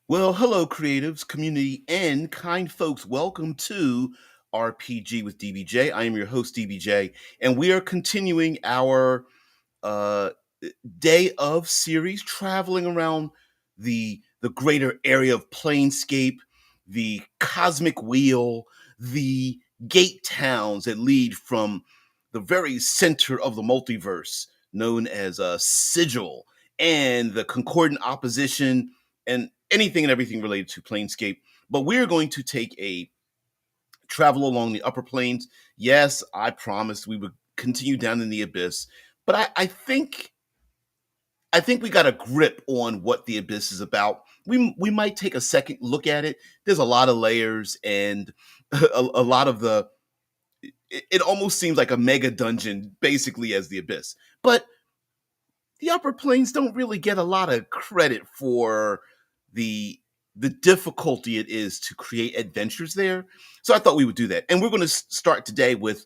Well, hello, creatives, community, and kind folks. Welcome to RPG with DBJ. I am your host, DBJ, and we are continuing our uh, day of series, traveling around the greater area of Planescape, the cosmic wheel, the gate towns that lead from the very center of the multiverse, known as a sigil, and the concordant opposition, and anything and everything related to Planescape. But we're going to take a travel along the upper planes. Yes, I promised we would continue down in the abyss, but I think we got a grip on what the abyss is about. We might take a second look at it. There's a lot of layers and a lot of the. It almost seems like a mega dungeon, basically, as the abyss. But the upper planes don't really get a lot of credit for the the difficulty it is to create adventures there. So I thought we would do that, and we're going to start today with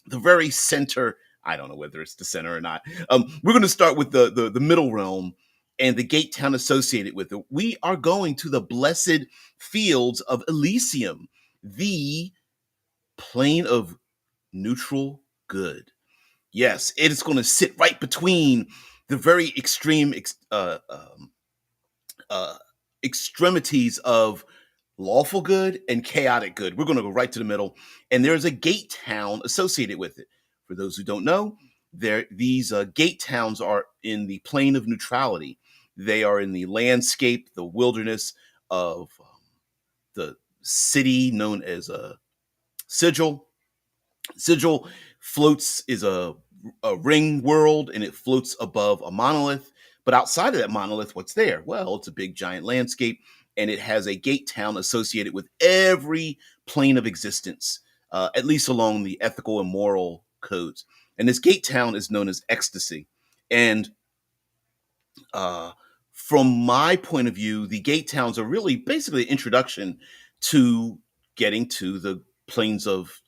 the very center. I don't know whether it's the center or not. We're going to start with the middle realm and the gate town associated with it. We are going to the blessed fields of Elysium, the plane of neutral good. Yes, it is going to sit right between the very extreme uh, extremities of lawful good and chaotic good. We're going to go right to the middle, and there's a gate town associated with it. For those who don't know, these gate towns are in the plane of neutrality. They are in the landscape, the wilderness of the city known as a sigil. Sigil floats is a ring world, and it floats above a monolith. But outside of that monolith, what's there? Well, it's a big giant landscape, and it has a gate town associated with every plane of existence, at least along the ethical and moral codes. And this gate town is known as ecstasy. And uh, from my point of view, the gate towns are really basically an introduction to getting to the planes of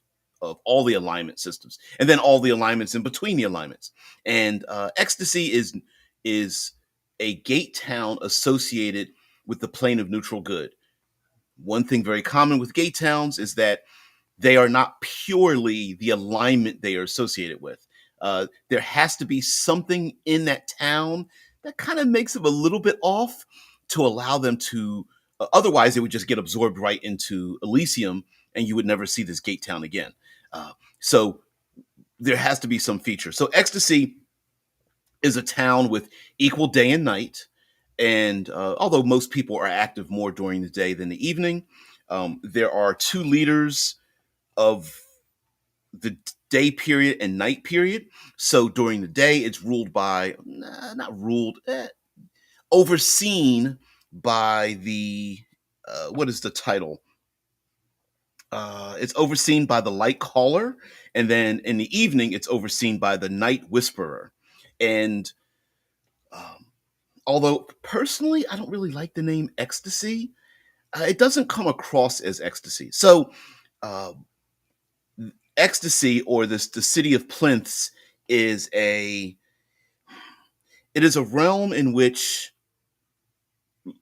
all the alignment systems, and then all the alignments in between the alignments. And ecstasy is a gate town associated with the plane of neutral good. One thing very common with gate towns is that they are not purely the alignment they are associated with. There has to be something in that town that kind of makes them a little bit off to allow them to. Otherwise, they would just get absorbed right into Elysium, and you would never see this gate town again. So there has to be some feature. So Ecstasy is a town with equal day and night, and although most people are active more during the day than the evening, there are two leaders of the day period and night period. So during the day, it's ruled by, not ruled, overseen by the, what is the title? It's overseen by the light caller, and then in the evening, it's overseen by the night whisperer. And um, although personally, I don't really like the name ecstasy, it doesn't come across as ecstasy. So, uh, ecstasy, or this the city of plinths, is a it is a realm in which,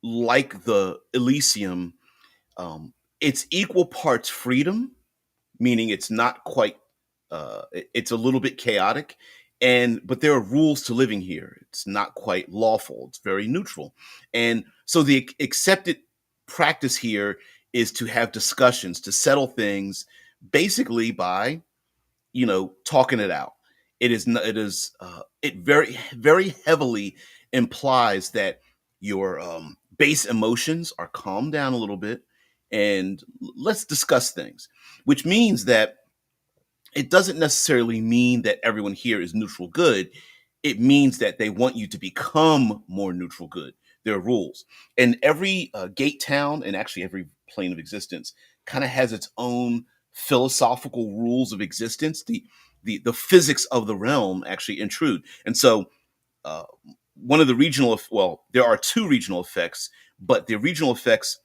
like the Elysium, it's equal parts freedom, meaning it's not quite it's a little bit chaotic, and but there are rules to living here. It's not quite lawful, it's very neutral. And so the accepted practice here is to have discussions to settle things, basically by, talking it out. It very heavily implies that your base emotions are calmed down a little bit, and let's discuss things, which means that it doesn't necessarily mean that everyone here is neutral good. It means that they want you to become more neutral good. There are rules, and every gate town, and actually every plane of existence, kind of has its own philosophical rules of existence. The physics of the realm actually intrude, and so uh, one of the well, there are two regional effects, but the regional effects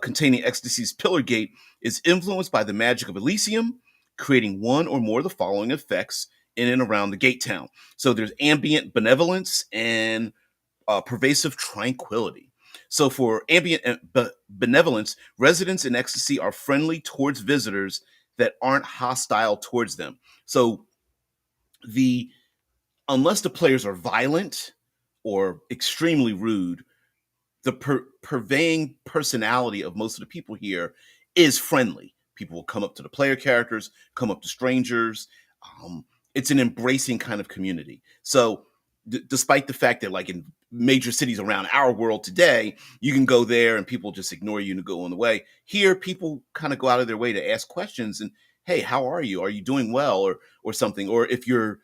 containing Ecstasy's Pillar Gate is influenced by the magic of Elysium, creating one or more of the following effects in and around the gate town. So there's ambient benevolence and pervasive tranquility. So for ambient benevolence, residents in ecstasy are friendly towards visitors that aren't hostile towards them. So the unless the players are violent or extremely rude, the purveying personality of most of the people here is friendly. People will come up to the player characters, come up to strangers. Um, it's an embracing kind of community. So, despite the fact that, like in major cities around our world today, you can go there and people just ignore you and go on the way. Here, people kind of go out of their way to ask questions and, "Hey, how are you? Are you doing well?" or something. Or if you're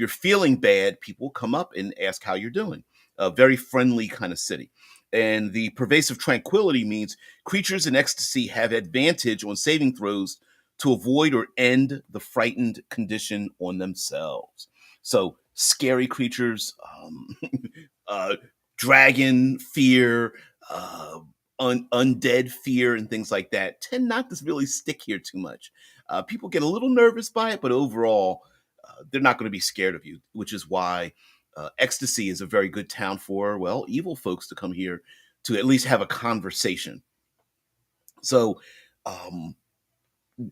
feeling bad, people come up and ask how you're doing. A very friendly kind of city. And the pervasive tranquility means creatures in ecstasy have advantage on saving throws to avoid or end the frightened condition on themselves. So scary creatures, uh, dragon fear, undead fear, and things like that tend not to really stick here too much. People get a little nervous by it, but overall, they're not going to be scared of you, which is why Ecstasy is a very good town for, well, evil folks to come here to at least have a conversation. So, um,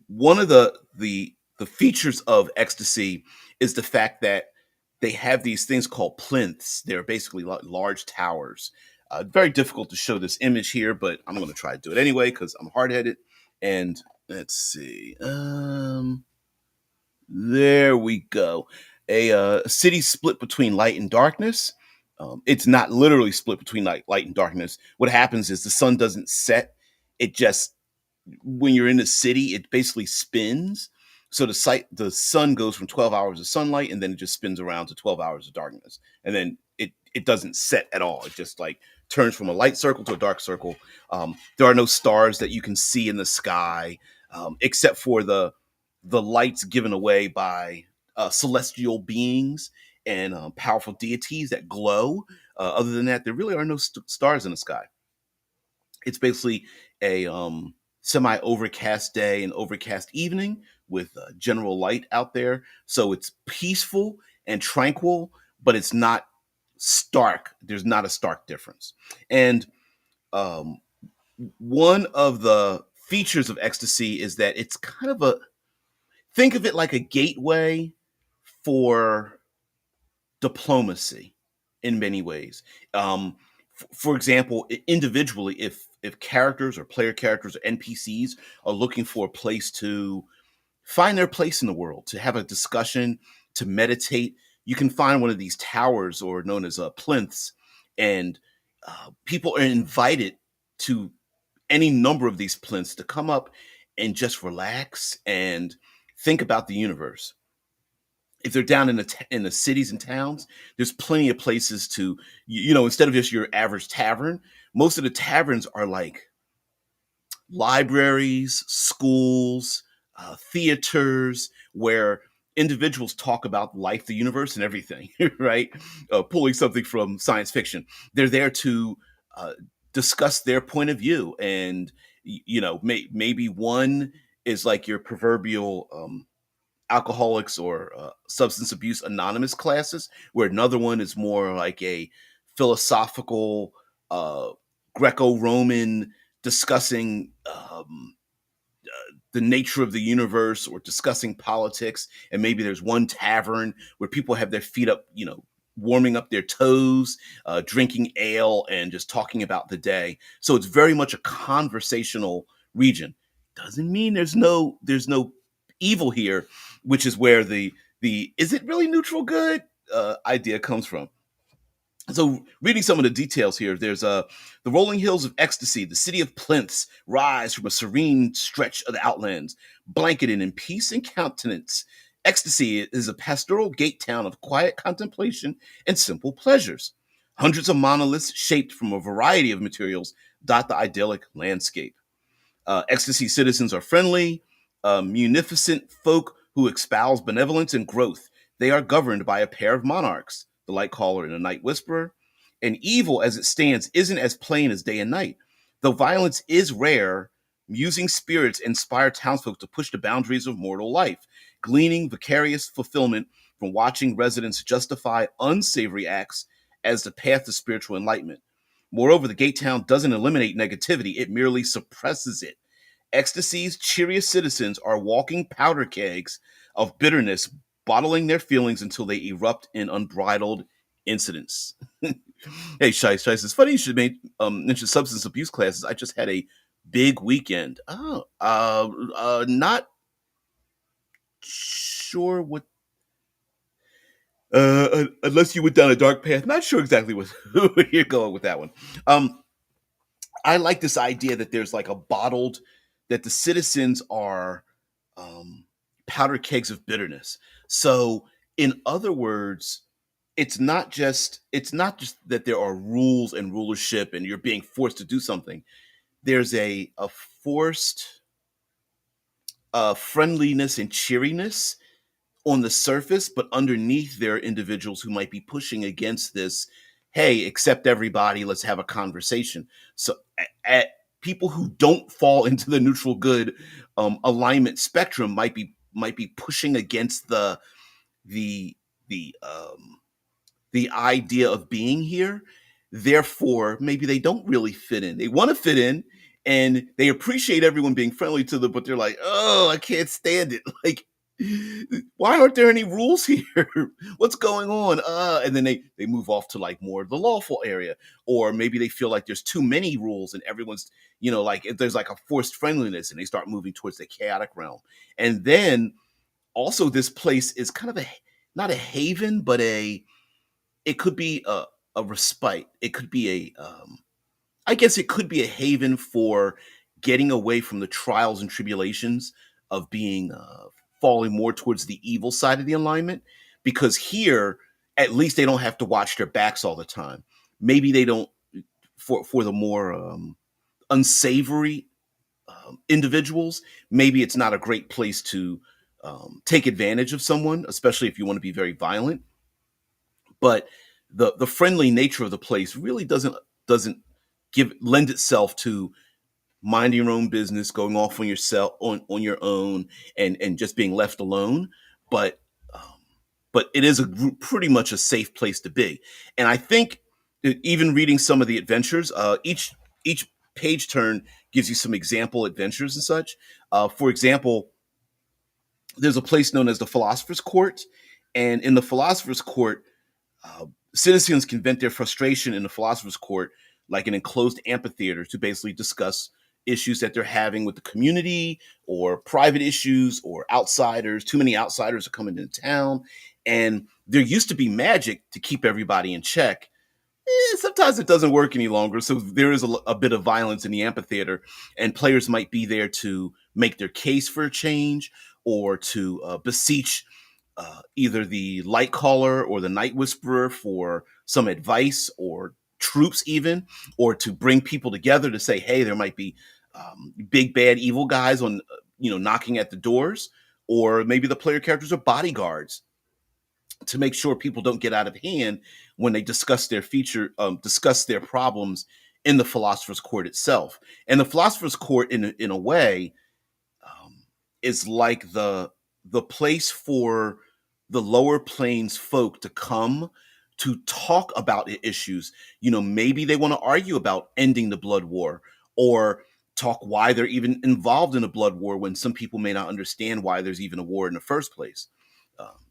one of the features of Ecstasy is the fact that they have these things called plinths. They're basically large towers. Very difficult to show this image here, but I'm going to try to do it anyway because I'm hard headed. And let's see. There we go. A city split between light and darkness. It's not literally split between light and darkness. What happens is the sun doesn't set. It just when you're in the city, it basically spins. So the sun goes from 12 hours of sunlight and then it just spins around to 12 hours of darkness. And then it doesn't set at all. It just like turns from a light circle to a dark circle. There are no stars that you can see in the sky, except for the lights given away by celestial beings and powerful deities that glow. Other than that, there really are no stars in the sky. It's basically a semi overcast day and overcast evening with general light out there. So it's peaceful and tranquil, but it's not stark. There's not a stark difference. And um, one of the features of ecstasy is that it's kind of a think of it like a gateway for diplomacy in many ways. For example, individually, if characters or player characters or NPCs are looking for a place to find their place in the world, to have a discussion, to meditate, you can find one of these towers or known as plinths, and people are invited to any number of these plinths to come up and just relax and think about the universe. If they're down in in the cities and towns, there's plenty of places to, instead of just your average tavern, most of the taverns are like libraries, schools, theaters, where individuals talk about life, the universe, and everything, right? Pulling something from science fiction. They're there to uh, discuss their point of view. And, maybe one is like your proverbial alcoholics or substance abuse anonymous classes, where another one is more like a philosophical uh, Greco-Roman discussing the nature of the universe or discussing politics. And maybe there's one tavern where people have their feet up, warming up their toes, drinking ale and just talking about the day. So it's very much a conversational region. Doesn't mean there's no evil here, which is where the is it really neutral good idea comes from. So, reading some of the details here, there's the rolling hills of ecstasy, the city of plinths, rise from a serene stretch of the outlands, blanketed in peace and countenance. Ecstasy is a pastoral gate town of quiet contemplation and simple pleasures. Hundreds of monoliths shaped from a variety of materials dot the idyllic landscape. Ecstasy citizens are friendly, munificent folk who espouse benevolence and growth. They are governed by a pair of monarchs, the Light Caller and the Night Whisperer. And evil as it stands isn't as plain as day and night. Though violence is rare, musing spirits inspire townsfolk to push the boundaries of mortal life, gleaning vicarious fulfillment from watching residents justify unsavory acts as the path to spiritual enlightenment. Moreover, the gate town doesn't eliminate negativity, it merely suppresses it. Ecstasy's cheeriest citizens are walking powder kegs of bitterness, bottling their feelings until they erupt in unbridled incidents. Hey, Shice, it's funny you should mention substance abuse classes. I just had a big weekend. Not sure what. Unless you went down a dark path, not sure exactly what where you're going with that one. Um, I like this idea that there's like a bottled that the citizens are um, powder kegs of bitterness. So, in other words, it's not just that there are rules and rulership and you're being forced to do something. There's a forced friendliness and cheeriness on the surface, but underneath there are individuals who might be pushing against this. Hey, accept everybody. Let's have a conversation. So, at people who don't fall into the neutral good alignment spectrum might be pushing against the the the idea of being here. Therefore, maybe they don't really fit in. They want to fit in and they appreciate everyone being friendly to them, but they're like, oh, I can't stand it. Like, why aren't there any rules here? What's going on? And then they move off to like more of the lawful area. Or maybe they feel like there's too many rules and everyone's, like if there's like a forced friendliness and they start moving towards the chaotic realm. And then also this place is kind of not a haven, but it could be a respite. It could be I guess it could be a haven for getting away from the trials and tribulations of being falling more towards the evil side of the alignment. Because here, at least they don't have to watch their backs all the time. Maybe they don't for the more unsavory individuals. Maybe it's not a great place to take advantage of someone, especially if you want to be very violent. But the friendly nature of the place really doesn't give lend itself to minding your own business, going off on yourself on your own, and just being left alone. But um, but it is pretty much a safe place to be. And I think that even reading some of the adventures, each page turn gives you some example adventures and such. For example, there's a place known as the Philosopher's Court, and in the Philosopher's Court, uh, citizens can vent their frustration in the philosopher's court, like an enclosed amphitheater, to basically discuss issues that they're having with the community or private issues or outsiders. Too many outsiders are coming into town. And there used to be magic to keep everybody in check. Sometimes it doesn't work any longer. So there is a bit of violence in the amphitheater, and players might be there to make their case for a change or to beseech either the light caller or the night whisperer for some advice or troops, even, or to bring people together to say, hey, there might be big bad evil guys on knocking at the doors, or maybe the player characters are bodyguards to make sure people don't get out of hand when they discuss their problems in the philosopher's court itself. And the philosopher's court, in a way, um, is like the place for the lower planes folk to come to talk about issues. Maybe they want to argue about ending the blood war, or talk why they're even involved in a blood war when some people may not understand why there's even a war in the first place.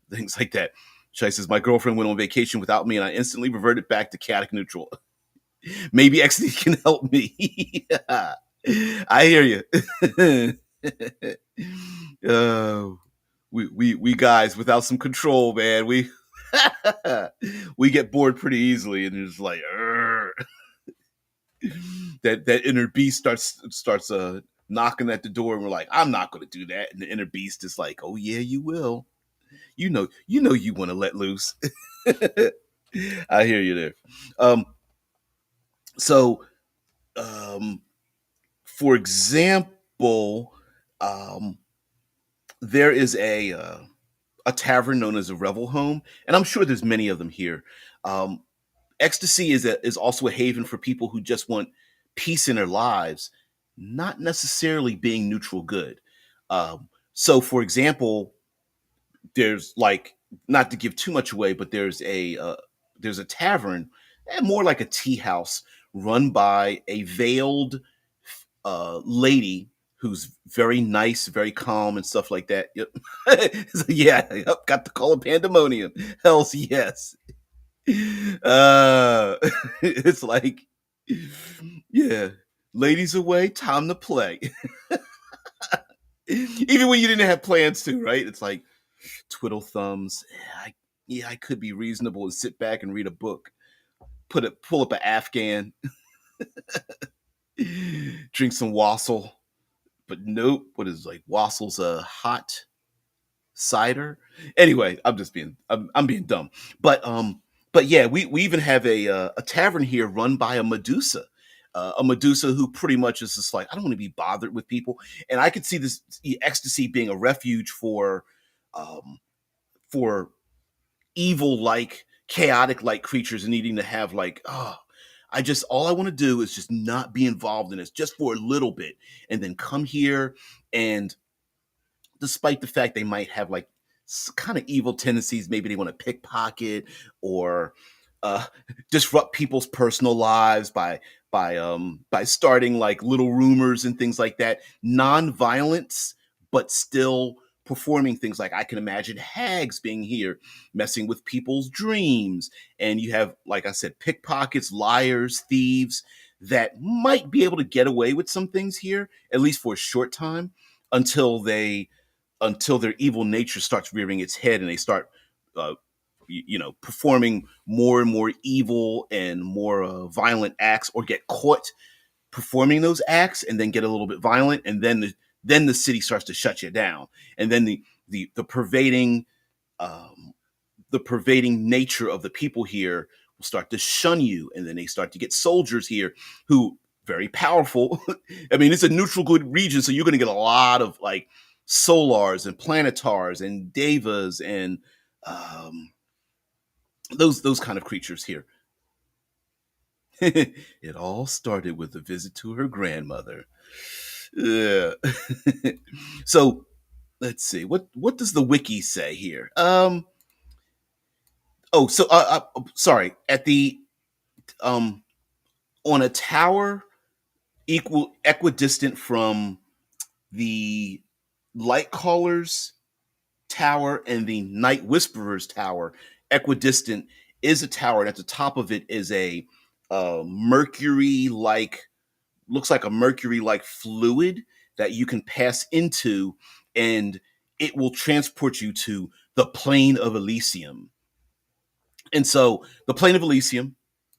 Things like that. Shai says, my girlfriend went on vacation without me and I instantly reverted back to chaotic neutral. Maybe XD can help me. I hear you. Oh, we guys without some control, man. We we get bored pretty easily, and it's like that inner beast starts knocking at the door, and we're like, I'm not going to do that, and the inner beast is like, oh yeah, you will. You want to let loose. I hear you there. Um, so, um, for example, um, there is a tavern known as a Revel Home, and I'm sure there's many of them here. Um, Ecstasy is also a haven for people who just want peace in their lives, not necessarily being neutral good. So, for example, there's like, not to give too much away, but there's a tavern, more like a tea house, run by a veiled lady who's very nice, very calm, and stuff like that. Yep. So, yeah, yep, got the call of pandemonium. Hells yes. Uh, it's like, yeah, ladies away, time to play. Even when you didn't have plans to, right? It's like twiddle thumbs. Yeah, I could be reasonable and sit back and read a book. Pull up an Afghan, drink some wassail. But nope, what is like wassai's a hot cider? Anyway, I'm being dumb. But yeah, we even have a tavern here run by a Medusa. A Medusa who pretty much is just like, I don't want to be bothered with people, and I could see this ecstasy being a refuge um, for evil like chaotic like creatures needing to have like, oh, I just all I want to do is just not be involved in this just for a little bit, and then come here. And despite the fact they might have like kind of evil tendencies, maybe they want to pickpocket or uh, disrupt people's personal lives by starting like little rumors and things like that. Non-violence, but still performing things like I can imagine hags being here, messing with people's dreams, and you have, like I said, pickpockets, liars, thieves that might be able to get away with some things here, at least for a short time, until their evil nature starts rearing its head and they start uh, performing more and more evil and more violent acts, or get caught performing those acts and then get a little bit violent, and then the city starts to shut you down, and then the pervading um, the pervading nature of the people here will start to shun you, and then they start to get soldiers here who very powerful. I mean, it's a neutral good region, so you're going to get a lot of like solars and planetars and devas and um, those kind of creatures here. It all started with a visit to her grandmother. Yeah. So let's see, what does the wiki say here? Oh, so sorry. At the um on a tower equidistant from the light callers tower and the night whisperers tower, equidistant is a tower, and at the top of it is a mercury like, looks like a mercury like fluid that you can pass into, and it will transport you to the plane of Elysium. And so the plane of Elysium,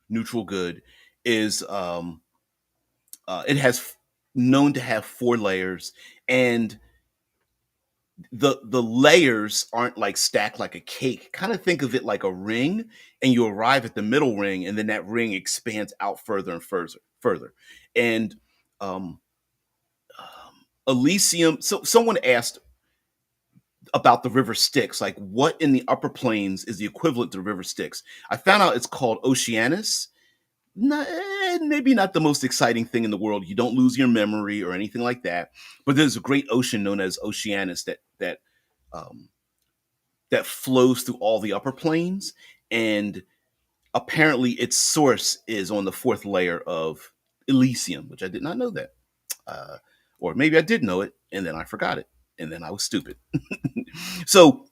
neutral good, is it has known to have 4 layers, and the layers aren't like stacked like a cake. Kind of think of it like a ring, and you arrive at the middle ring, and then that ring expands out further and further. And um, Elysium. So someone asked about the river Styx, like what in the upper planes is the equivalent to the river Styx. I found out it's called Oceanus. Not, maybe not the most exciting thing in the world. You don't lose your memory or anything like that. But there's a great ocean known as Oceanus um, that flows through all the upper planes, and apparently its source is on the 4th layer of Elysium, which I did not know that. Uh, or maybe I did know it and then I forgot it, and then I was stupid. So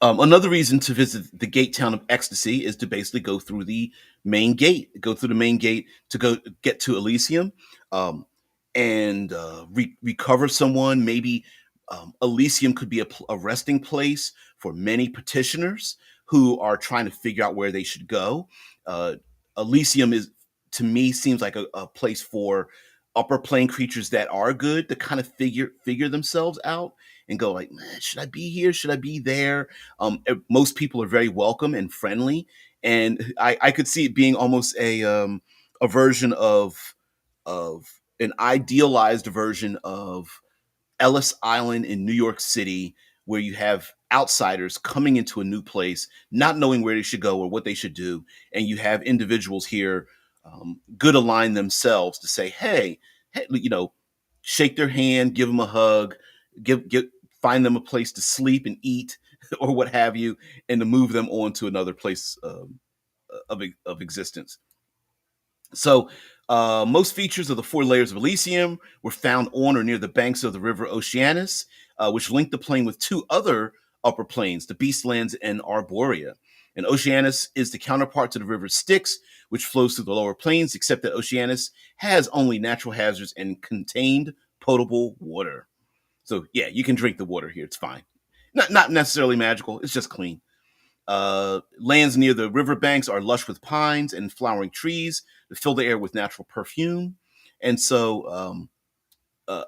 another reason to visit the gate town of Ecstasy is to basically go through the main gate, to go get to Elysium, um, and recover someone. Maybe Elysium could be a resting place for many petitioners who are trying to figure out where they should go. Uh, Elysium is, to me, seems like a place for upper plane creatures that are good to kind of figure themselves out and go like, man, should I be here? Should I be there? Most people are very welcome and friendly, and I could see it being almost a version of an idealized version of Ellis Island in New York City, where you have outsiders coming into a new place, not knowing where they should go or what they should do, and you have individuals here, good align themselves to say, hey, shake their hand, give them a hug, give find them a place to sleep and eat, or what have you, and to move them on to another place of existence. So, most features of the four layers of Elysium were found on or near the banks of the river Oceanus, which linked the plane with two other upper planes, the Beastlands and Arborea. And Oceanus is the counterpart to the river Styx, which flows through the lower plains, except that Oceanus has only natural hazards and contained potable water. So, yeah, you can drink the water here. It's fine. Not necessarily magical. It's just clean. Lands near the riverbanks are lush with pines and flowering trees that fill the air with natural perfume. And so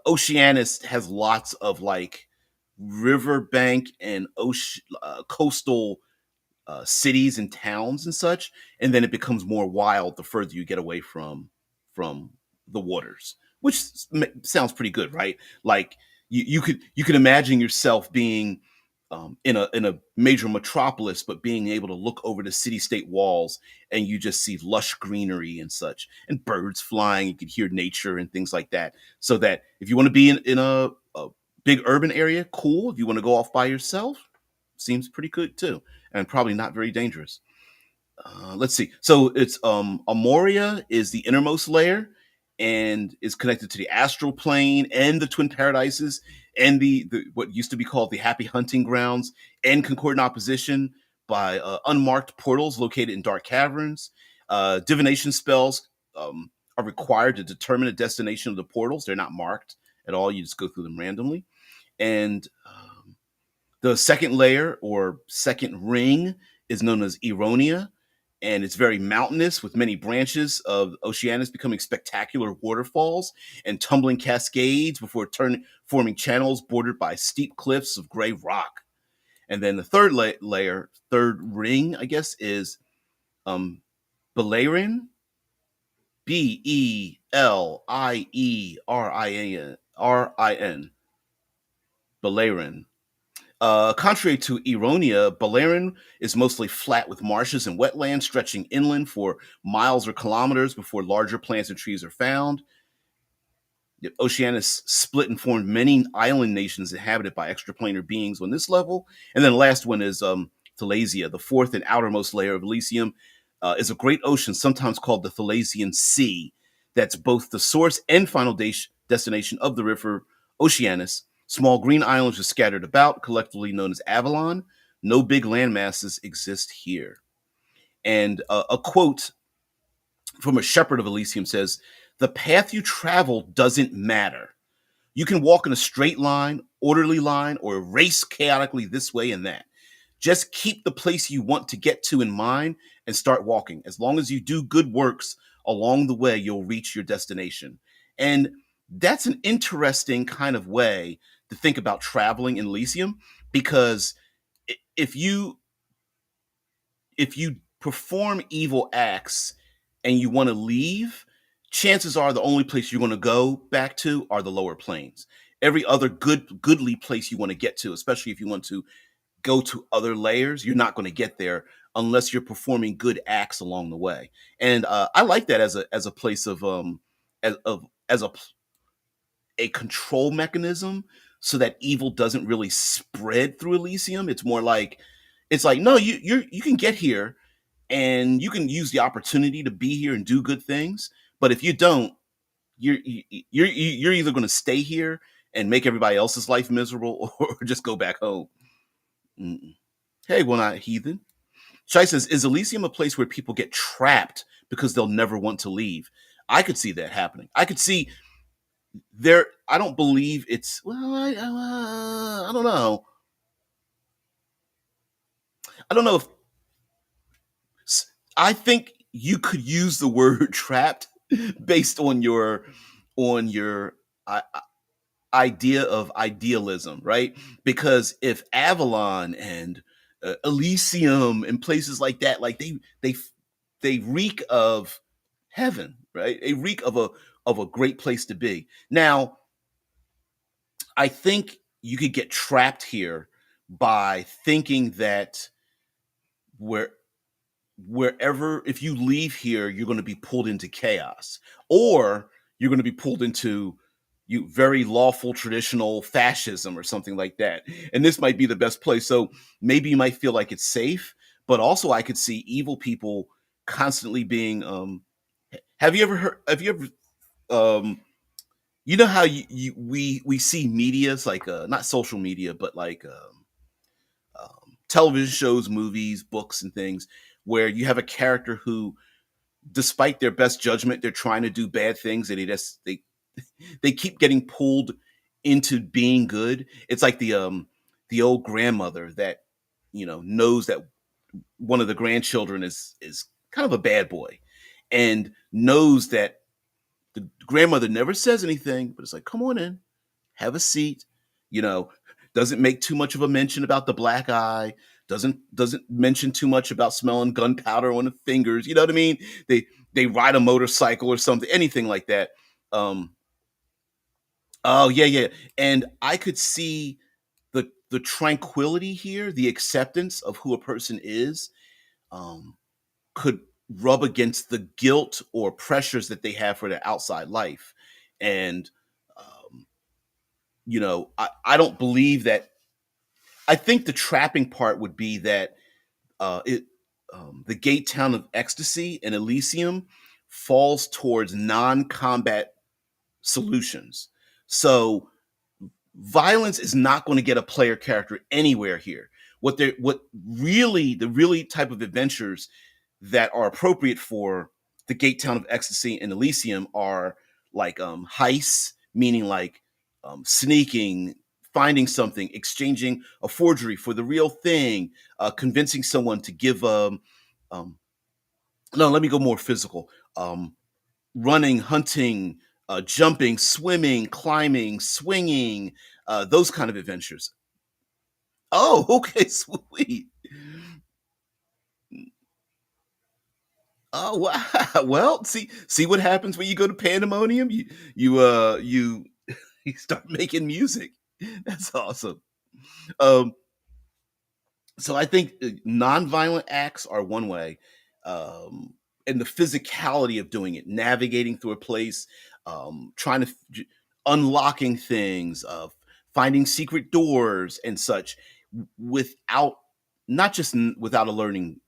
Oceanus has lots of like riverbank and coastal cities and towns and such, and then it becomes more wild the further you get away from the waters, which sounds pretty good, right? Like you could imagine yourself being in a major metropolis, but being able to look over the city state walls and you just see lush greenery and such, and birds flying. You can hear nature and things like that. So that if you want to be in a big urban area, cool. If you want to go off by yourself, seems pretty good too, and probably not very dangerous. Let's see. So it's Amoria is the innermost layer and is connected to the astral plane and the twin paradises and the what used to be called the happy hunting grounds and concordant opposition by unmarked portals located in dark caverns. Divination spells are required to determine the destination of the portals. They're not marked at all. You just go through them randomly. And the second layer or second ring is known as Eronia, and it's very mountainous with many branches of Oceanus becoming spectacular waterfalls and tumbling cascades before forming channels bordered by steep cliffs of gray rock. And then the third layer, third ring, I guess, is Beleriand, Belierin, Beleriand. Contrary to Eronia, Beleriand is mostly flat with marshes and wetlands stretching inland for miles or kilometers before larger plants and trees are found. Oceanus split and formed many island nations inhabited by extraplanar beings on this level. And then the last one is Thalasia, the fourth and outermost layer of Elysium, is a great ocean, sometimes called the Thalasian Sea, that's both the source and final destination of the river Oceanus. Small green islands are scattered about, collectively known as Avalon. No big land masses exist here. And a quote from a shepherd of Elysium says, "The path you travel doesn't matter. You can walk in a straight line, orderly line, or race chaotically this way and that. Just keep the place you want to get to in mind and start walking. As long as you do good works along the way, you'll reach your destination." And that's an interesting kind of way to think about traveling in Elysium, because if you perform evil acts and you want to leave, chances are the only place you're going to go back to are the lower planes. Every other goodly place you want to get to, especially if you want to go to other layers, you're not going to get there unless you're performing good acts along the way. And I like that as a place as a control mechanism, so that evil doesn't really spread through Elysium. It's like no, you can get here and you can use the opportunity to be here and do good things. But if you don't, you're either going to stay here and make everybody else's life miserable, or just go back home. Mm-mm. Hey, well, not heathen. Shai says, "Is Elysium a place where people get trapped because they'll never want to leave?" I could see that happening. I could see there. I don't believe it's. Well, I don't know. I don't know if I think you could use the word trapped based on your idea of idealism, right? Because if Avalon and Elysium and places like that, like they reek of heaven, right? They reek of a great place to be. Now, I think you could get trapped here by thinking that where wherever if you leave here you're going to be pulled into chaos, or you're going to be pulled into you very lawful traditional fascism or something like that, and this might be the best place. So maybe you might feel like it's safe, but also I could see evil people constantly being Have you ever heard? Have you ever? Um, you know how we see media's like not social media, but like television shows, movies, books, and things where you have a character who, despite their best judgment, they're trying to do bad things, and they keep getting pulled into being good. It's like the old grandmother that knows that one of the grandchildren is kind of a bad boy, and knows that the grandmother never says anything, but it's like, come on in, have a seat. You know, doesn't make too much of a mention about the black eye. Doesn't mention too much about smelling gunpowder on the fingers. You know what I mean? They ride a motorcycle or something, anything like that. Um, oh yeah, yeah. And I could see the tranquility here, the acceptance of who a person is, um, could rub against the guilt or pressures that they have for their outside life. And um, I don't believe that. I think the trapping part would be that it the gate town of ecstasy and Elysium falls towards non-combat solutions. So violence is not going to get a player character anywhere here. What really the really type of adventures that are appropriate for the gate town of ecstasy and Elysium are like heists, meaning like sneaking, finding something, exchanging a forgery for the real thing, convincing someone to give um no, let me go more physical. Running, hunting, jumping, swimming, climbing, swinging, those kind of adventures. Oh, okay, sweet. Oh wow. Well, see what happens when you go to Pandemonium. You you start making music. That's awesome. Um, so I think nonviolent acts are one way, um, and the physicality of doing it, navigating through a place, trying to unlocking things, finding secret doors and such, without not just without alerting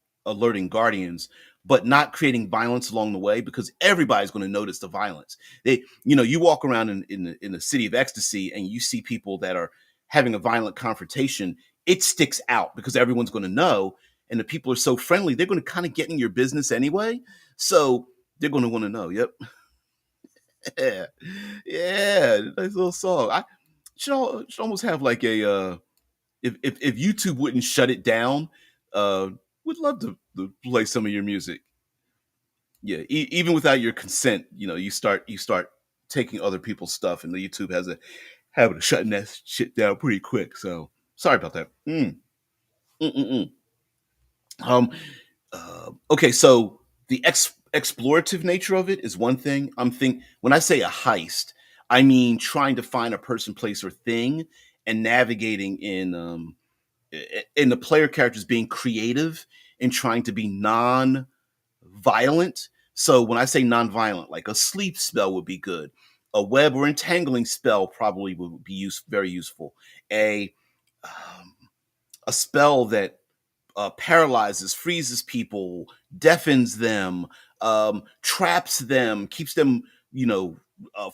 guardians, but not creating violence along the way because everybody's going to notice the violence. You walk around in the city of ecstasy and you see people that are having a violent confrontation. It sticks out because everyone's going to know, and the people are so friendly, they're going to kind of get in your business anyway. So they're going to want to know. Yep. Yeah, yeah, nice little song. I should almost have like a if YouTube wouldn't shut it down, uh, would love to play some of your music. Yeah, even without your consent, you start taking other people's stuff, and the YouTube has a habit of shutting that shit down pretty quick. So sorry about that. Mm. Um, okay, so the explorative nature of it is one thing. When I say a heist, I mean trying to find a person, place, or thing, and navigating in the player characters being creative and trying to be non-violent. So when I say non-violent, like a sleep spell would be good. A web or entangling spell probably would be very useful. A um, a spell that paralyzes, freezes people, deafens them, traps them, keeps them,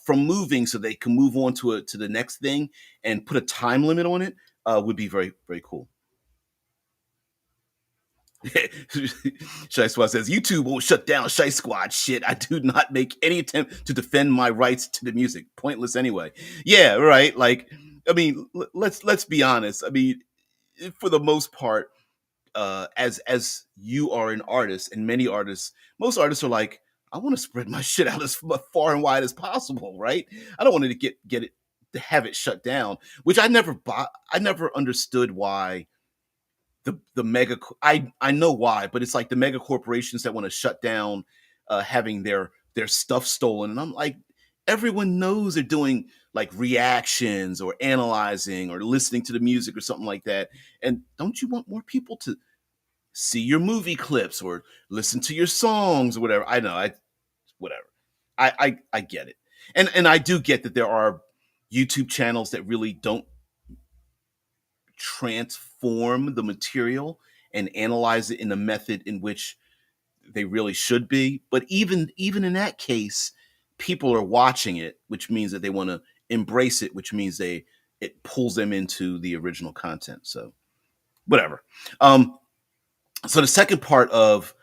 from moving so they can move on to the next thing and put a time limit on it, would be very, very cool. Shy Squad says YouTube won't shut down Shy Squad. Shit, I do not make any attempt to defend my rights to the music. Pointless anyway. Yeah, right. Like, I mean, let's be honest. I mean, for the most part, as you are an artist, and most artists are like, I want to spread my shit out as far and wide as possible, right? I don't want to get it to have it shut down, which I never bought. I never understood why the mega. I know why, but it's like the mega corporations that want to shut down, having their stuff stolen, and I'm like, everyone knows they're doing like reactions or analyzing or listening to the music or something like that. And don't you want more people to see your movie clips or listen to your songs or whatever? I know, I whatever. I get it, and I do get that there are YouTube channels that really don't transform the material and analyze it in a method in which they really should be. But even in that case, people are watching it, which means that they want to embrace it, which means it pulls them into the original content. So whatever. Um, so the second part of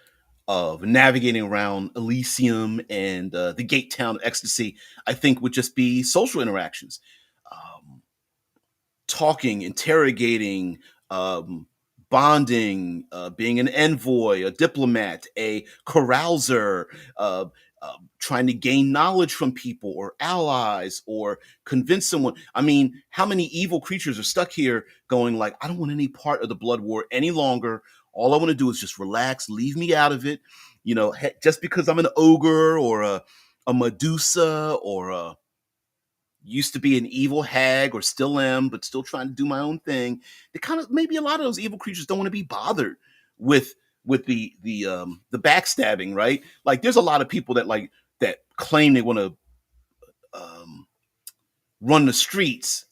navigating around Elysium and the gate town of ecstasy, I think would just be social interactions. Um, Talking, interrogating, um, bonding, being an envoy, a diplomat, a carouser, uh, trying to gain knowledge from people or allies or convince someone. I mean, how many evil creatures are stuck here going like, I don't want any part of the blood war any longer. All I want to do is just relax, leave me out of it. Just because I'm an ogre or a Medusa or a used to be an evil hag or still am, but still trying to do my own thing. They kind of maybe a lot of those evil creatures don't want to be bothered with the backstabbing, right? Like there's a lot of people that claim they want to um, run the streets,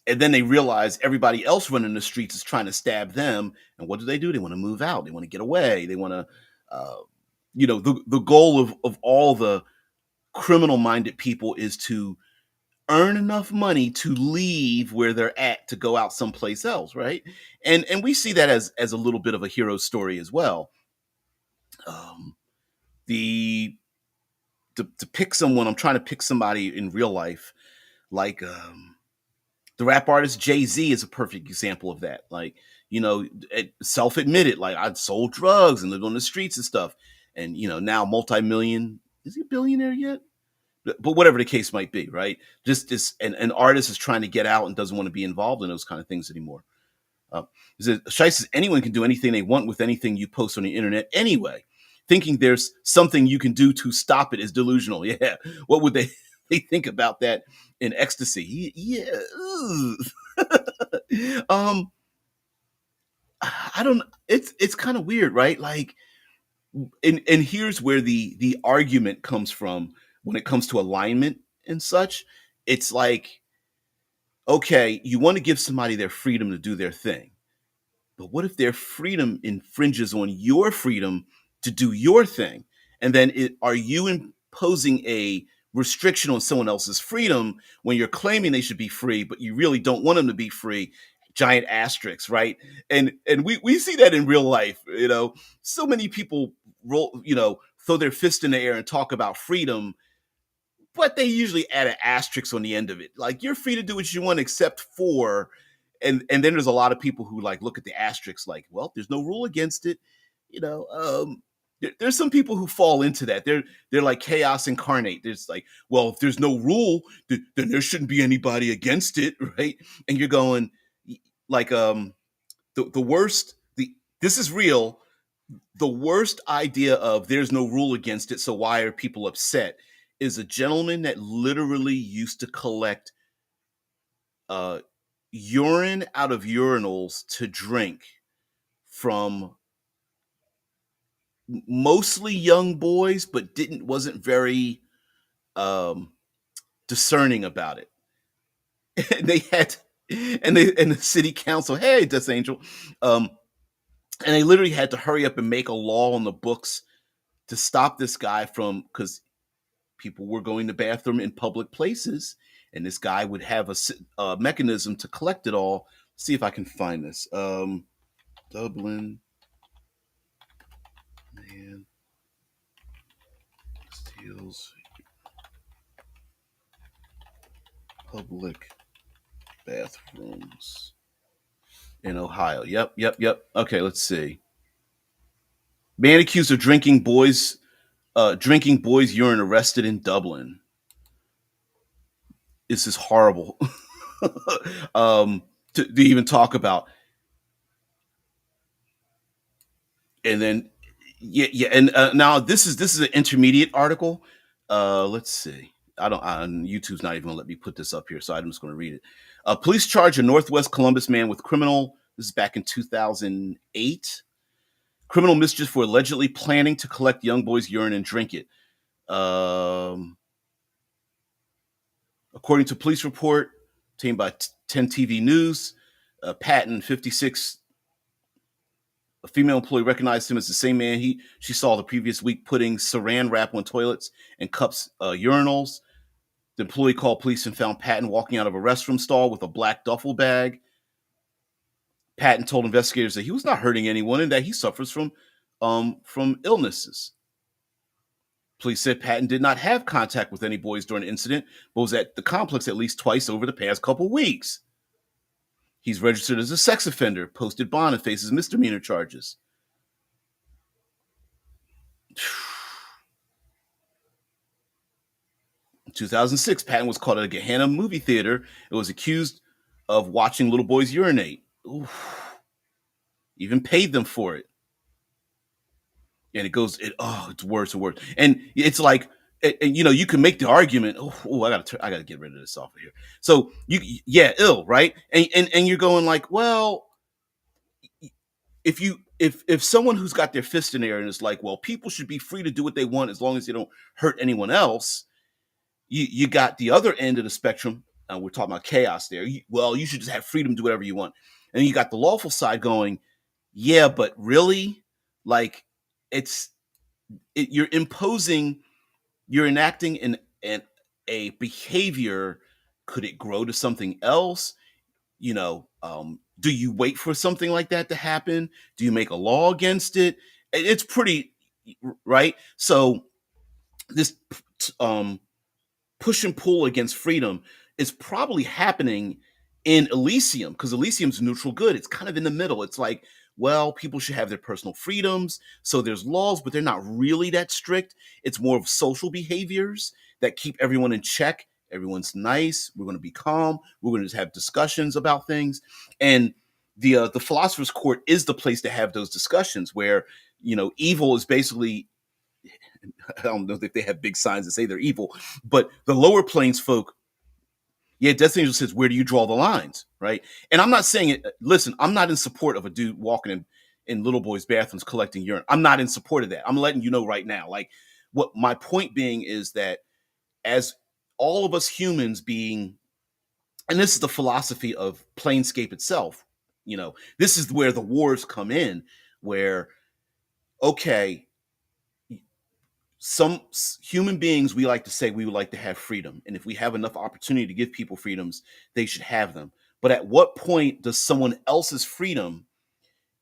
and then they realize everybody else running the streets is trying to stab them. And what do? They want to move out. They want to get away. They want to, the goal of all the criminal minded people is to earn enough money to leave where they're at to go out someplace else, right? And we see that as a little bit of a hero story as well. Um, the to pick someone, I'm trying to pick somebody in real life, like the rap artist Jay-Z is a perfect example of that. Like, self-admitted, like I'd sold drugs and lived on the streets and stuff, and now multi-million. Is he a billionaire yet? But whatever the case might be, right? Just this, an artist is trying to get out and doesn't want to be involved in those kind of things anymore. Shice says anyone can do anything they want with anything you post on the internet anyway. Thinking there's something you can do to stop it is delusional. Yeah, what would they they think about that in ecstasy? Yeah, um, I don't. It's kind of weird, right? Like, and here's where the argument comes from when it comes to alignment and such. It's like, okay, you want to give somebody their freedom to do their thing, but what if their freedom infringes on your freedom to do your thing? And then are you imposing a restriction on someone else's freedom when you're claiming they should be free, but you really don't want them to be free? Giant asterisks, right? And we see that in real life. So many people throw their fist in the air and talk about freedom, but they usually add an asterisk on the end of it. Like, you're free to do what you want, except for, and then there's a lot of people who like look at the asterisk like, well, there's no rule against it. You know, there's some people who fall into that. They're like chaos incarnate. There's like, well, if there's no rule, then there shouldn't be anybody against it, right? And you're going like, the worst. This is real. The worst idea of there's no rule against it, so why are people upset, is a gentleman that literally used to collect uh, urine out of urinals to drink from mostly young boys, but wasn't very um, discerning about it. And they had, and the city council, hey, Death Angel, um, and they literally had to hurry up and make a law on the books to stop this guy from, because people were going to bathroom in public places, and this guy would have a mechanism to collect it all. Let's see if I can find this. Dublin man steals public bathrooms in Ohio. Yep. Okay, let's see. Man accused of drinking boys' urine arrested in Dublin. This is horrible. To even talk about. And then yeah, and now this is an intermediate article. Let's see. I don't. YouTube's not even gonna let me put this up here, so I'm just gonna read it. Police charge a Northwest Columbus man with criminal. This is back in 2008. Criminal mischief for allegedly planning to collect young boys' urine and drink it. Um, According to police report obtained by 10 TV News, Patton, 56, A female employee recognized him as the same man she saw the previous week putting saran wrap on toilets and cups urinals. The employee called police and found Patton walking out of a restroom stall with a black duffel bag. Patton told investigators that he was not hurting anyone and that he suffers from illnesses. Police said Patton did not have contact with any boys during the incident, but was at the complex at least twice over the past couple weeks. He's registered as a sex offender, posted bond, and faces misdemeanor charges. In 2006, Patton was caught at a Gehenna movie theater and was accused of watching little boys urinate. Oof. Even paid them for it. And it's worse and worse. And it's like, and you can make the argument. I gotta get rid of this off of here. So ill, right? And you're going like, well, if someone who's got their fist in the air and is like, well, people should be free to do what they want as long as they don't hurt anyone else. You got the other end of the spectrum. We're talking about chaos there. You should just have freedom to do whatever you want. And then you got the lawful side going, yeah, but really, like, you're enacting a behavior. Could it grow to something else? Do you wait for something like that to happen? Do you make a law against it? It's pretty right. So this push and pull against freedom is probably happening in Elysium, because Elysium's neutral good. It's kind of in the middle. It's like, well, people should have their personal freedoms. So there's laws, but they're not really that strict. It's more of social behaviors that keep everyone in check. Everyone's nice. We're going to be calm. We're going to just have discussions about things. And the philosopher's court is the place to have those discussions where, evil is basically, I don't know if they have big signs that say they're evil, but the lower planes folk, Death Angel says, where do you draw the lines, right? And I'm not saying it, listen, I'm not in support of a dude walking in little boys' bathrooms collecting urine. I'm not in support of that. I'm letting you know right now. Like, what my point being is that as all of us humans being, and this is the philosophy of Planescape itself, this is where the wars come in, where, okay, some human beings, we like to say we would like to have freedom. And if we have enough opportunity to give people freedoms, they should have them. But at what point does someone else's freedom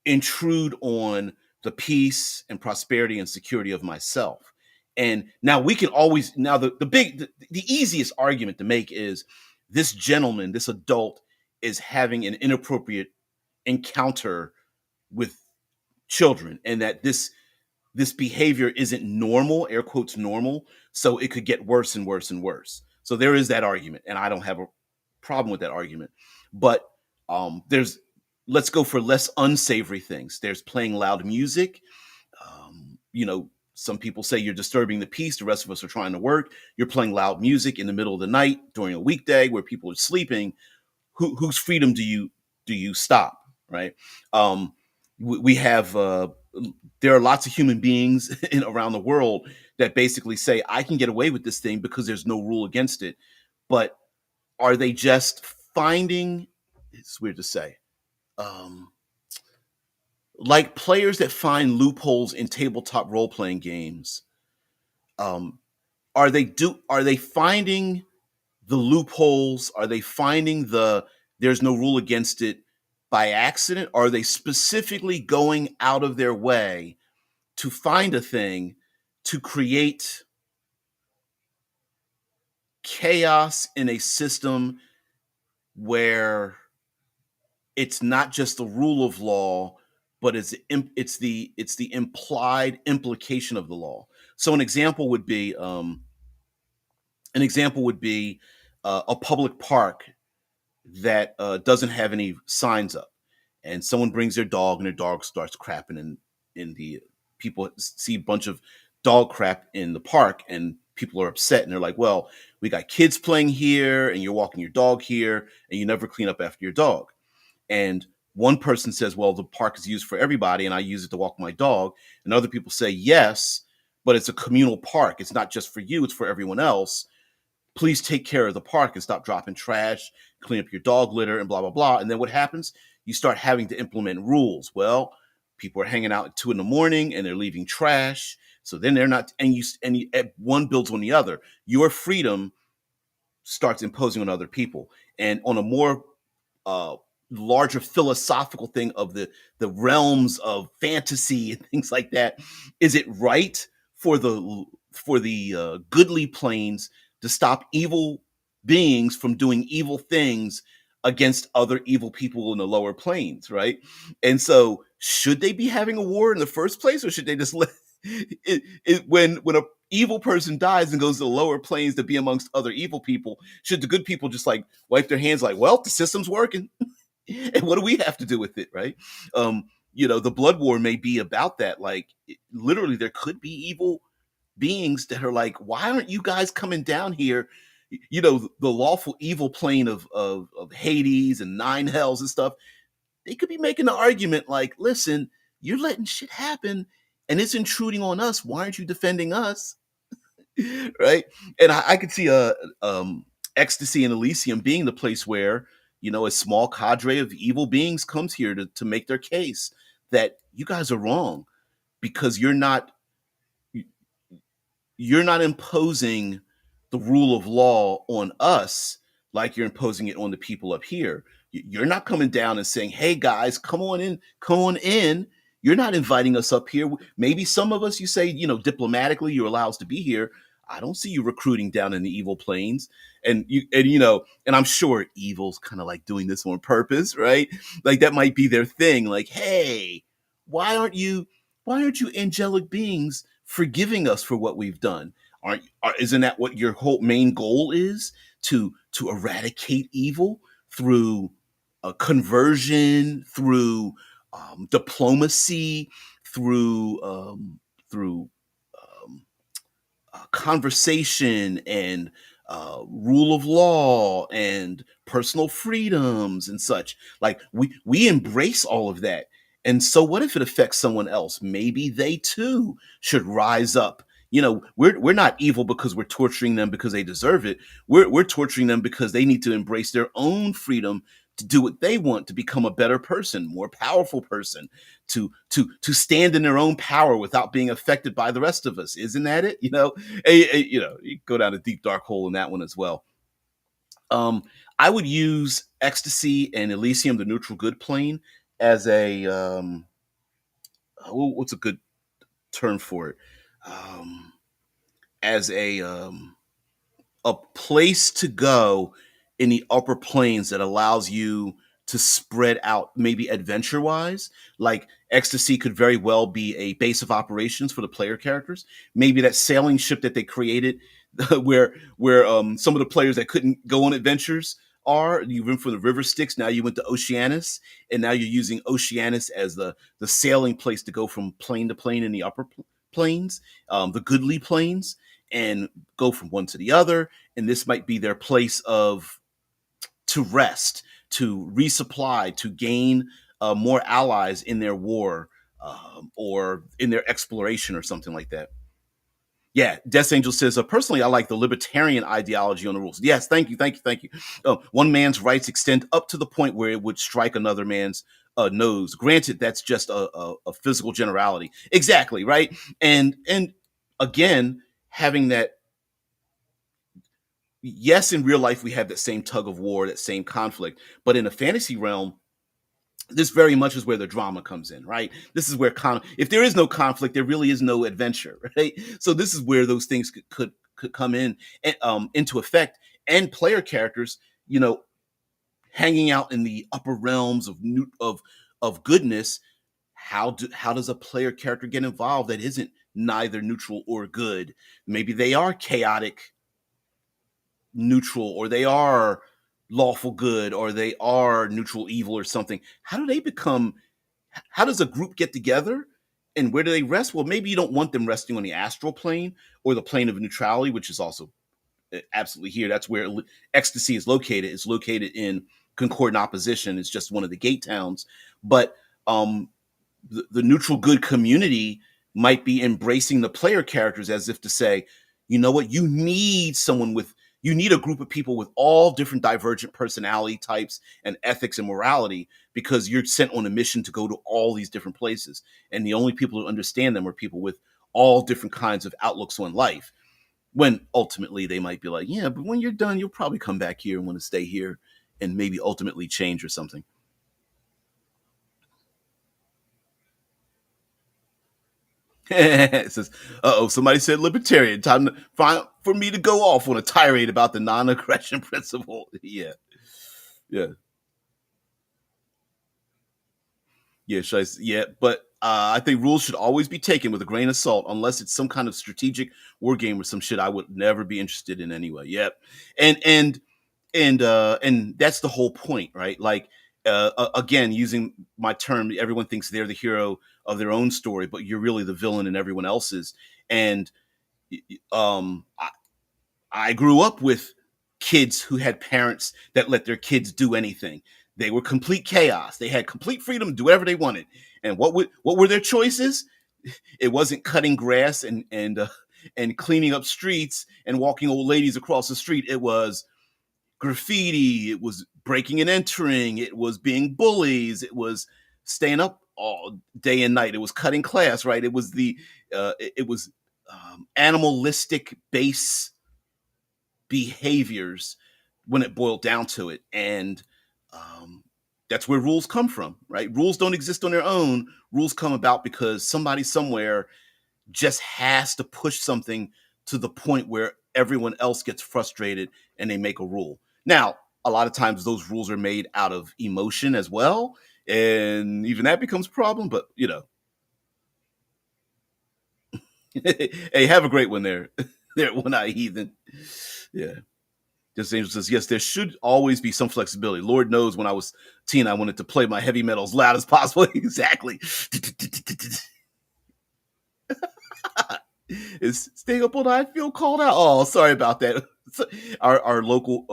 intrude on the peace and prosperity and security of myself? And now we can always, now the easiest argument to make is this gentleman, this adult, is having an inappropriate encounter with children, and that this behavior isn't normal, air quotes normal, so it could get worse and worse and worse. So there is that argument, and I don't have a problem with that argument. But let's go for less unsavory things. There's playing loud music. Some people say you're disturbing the peace. The rest of us are trying to work. You're playing loud music in the middle of the night during a weekday where people are sleeping. Whose freedom do you stop, right? We have there are lots of human beings around the world that basically say, I can get away with this thing because there's no rule against it. But are they just finding, it's weird to say, like players that find loopholes in tabletop role-playing games, are they finding the loopholes? Are they finding there's no rule against it by accident? Are they specifically going out of their way to find a thing to create chaos in a system where it's not just the rule of law, but it's the implied implication of the law? So an example would be a public park that doesn't have any signs up, and someone brings their dog, and their dog starts crapping in the people see a bunch of dog crap in the park, and people are upset, and they're like, well, we got kids playing here, and you're walking your dog here, and you never clean up after your dog. And one person says, well, the park is used for everybody, and I use it to walk my dog. And other people say, yes, but it's a communal park. It's not just for you, it's for everyone else. Please take care of the park and stop dropping trash, clean up your dog litter, and blah, blah, blah. And then what happens? You start having to implement rules. Well, people are hanging out at 2 in the morning and they're leaving trash. So then they're not, one builds on the other. Your freedom starts imposing on other people. And on a more uh, larger philosophical thing of the realms of fantasy and things like that, is it right for the goodly planes to stop evil beings from doing evil things against other evil people in the lower planes, right? And so, should they be having a war in the first place, or should they just let when a evil person dies and goes to the lower planes to be amongst other evil people, should the good people just like wipe their hands like, well, the system's working and what do we have to do with it, right? The blood war may be about that. Like, literally, there could be evil beings that are like, why aren't you guys coming down here? The lawful evil plane of Hades and nine hells and stuff. They could be making the argument like, listen, you're letting shit happen and it's intruding on us. Why aren't you defending us? Right? And I could see ecstasy and Elysium being the place where, a small cadre of evil beings comes here to make their case that you guys are wrong because you're not imposing the rule of law on us like you're imposing it on the people up here. You're not coming down and saying, hey guys, come on in, come on in. You're not inviting us up here. Maybe some of us, you say, diplomatically, you're allowed to be here. I don't see you recruiting down in the evil planes. And I'm sure evil's kind of like doing this on purpose, right? Like that might be their thing. Like, hey, why aren't you angelic beings forgiving us for what we've done? Isn't that what your whole main goal is? To eradicate evil through conversion, through diplomacy, through conversation and rule of law and personal freedoms and such. Like we embrace all of that. And so what if it affects someone else? Maybe they too should rise up. We're not evil because we're torturing them because they deserve it. We're torturing them because they need to embrace their own freedom to do what they want, to become a better person, more powerful person, to stand in their own power without being affected by the rest of us. Isn't that it? You go down a deep dark hole in that one as well. I would use ecstasy and Elysium, the neutral good plane, as a what's a good term for it? As a place to go in the upper planes that allows you to spread out, maybe adventure wise. Like ecstasy could very well be a base of operations for the player characters. Maybe that sailing ship that they created where some of the players that couldn't go on adventures are. You went from the river Styx, now you went to Oceanus, and now you're using Oceanus as the sailing place to go from plane to plane in the upper planes, the goodly planes, and go from one to the other. And this might be their place to rest, to resupply, to gain more allies in their war, or in their exploration or something like that. Yeah, Death Angel says, personally, I like the libertarian ideology on the rules. Yes, thank you. One man's rights extend up to the point where it would strike another man's nose. Granted, that's just a physical generality. Exactly, right? And again, having that, yes, in real life, we have that same tug of war, that same conflict. But in a fantasy realm, this very much is where the drama comes in, right? This is where if there is no conflict, there really is no adventure, right? So this is where those things could come in and into effect, and player characters, hanging out in the upper realms of goodness. How does a player character get involved that isn't neither neutral or good? Maybe they are chaotic neutral, or they are lawful good, or they are neutral evil or something. How does a group get together, and where do they rest? Well, maybe you don't want them resting on the astral plane or the plane of neutrality, which is also absolutely here. That's where ecstasy is located. It's located in concordant opposition. It's just one of the gate towns. But the neutral good community might be embracing the player characters as if to say, you know what, you need someone with You need a group of people with all different divergent personality types and ethics and morality, because you're sent on a mission to go to all these different places. And the only people who understand them are people with all different kinds of outlooks on life. When ultimately they might be like, yeah, but when you're done, you'll probably come back here and want to stay here and maybe ultimately change or something. It says, "Uh oh, somebody said libertarian. Time for me to go off on a tirade about the non-aggression principle." Yeah, yeah, yeah. Yeah, but I think rules should always be taken with a grain of salt, unless it's some kind of strategic war game or some shit I would never be interested in anyway. Yep, and that's the whole point, right? Like, again, using my term, everyone thinks they're the hero of their own story, but you're really the villain in everyone else's. And um, I grew up with kids who had parents that let their kids do anything. They were complete chaos. They had complete freedom to do whatever they wanted. And what were their choices? It wasn't cutting grass and cleaning up streets and walking old ladies across the street. It was graffiti. It was breaking and entering. It was being bullies. It was staying up all day and night. It was cutting class. Right. It was animalistic base behaviors when it boiled down to it. And um, that's where rules come from, right? Rules don't exist on their own. Rules come about because somebody somewhere just has to push something to the point where everyone else gets frustrated and they make a rule. Now, a lot of times those rules are made out of emotion as well. And even that becomes a problem, but hey, have a great one there. There, one eye heathen. Yeah. Just Angel says, yes, there should always be some flexibility. Lord knows when I was teen, I wanted to play my heavy metal as loud as possible. Exactly. Is staying up all night, I feel called out. Oh, sorry about that. Our local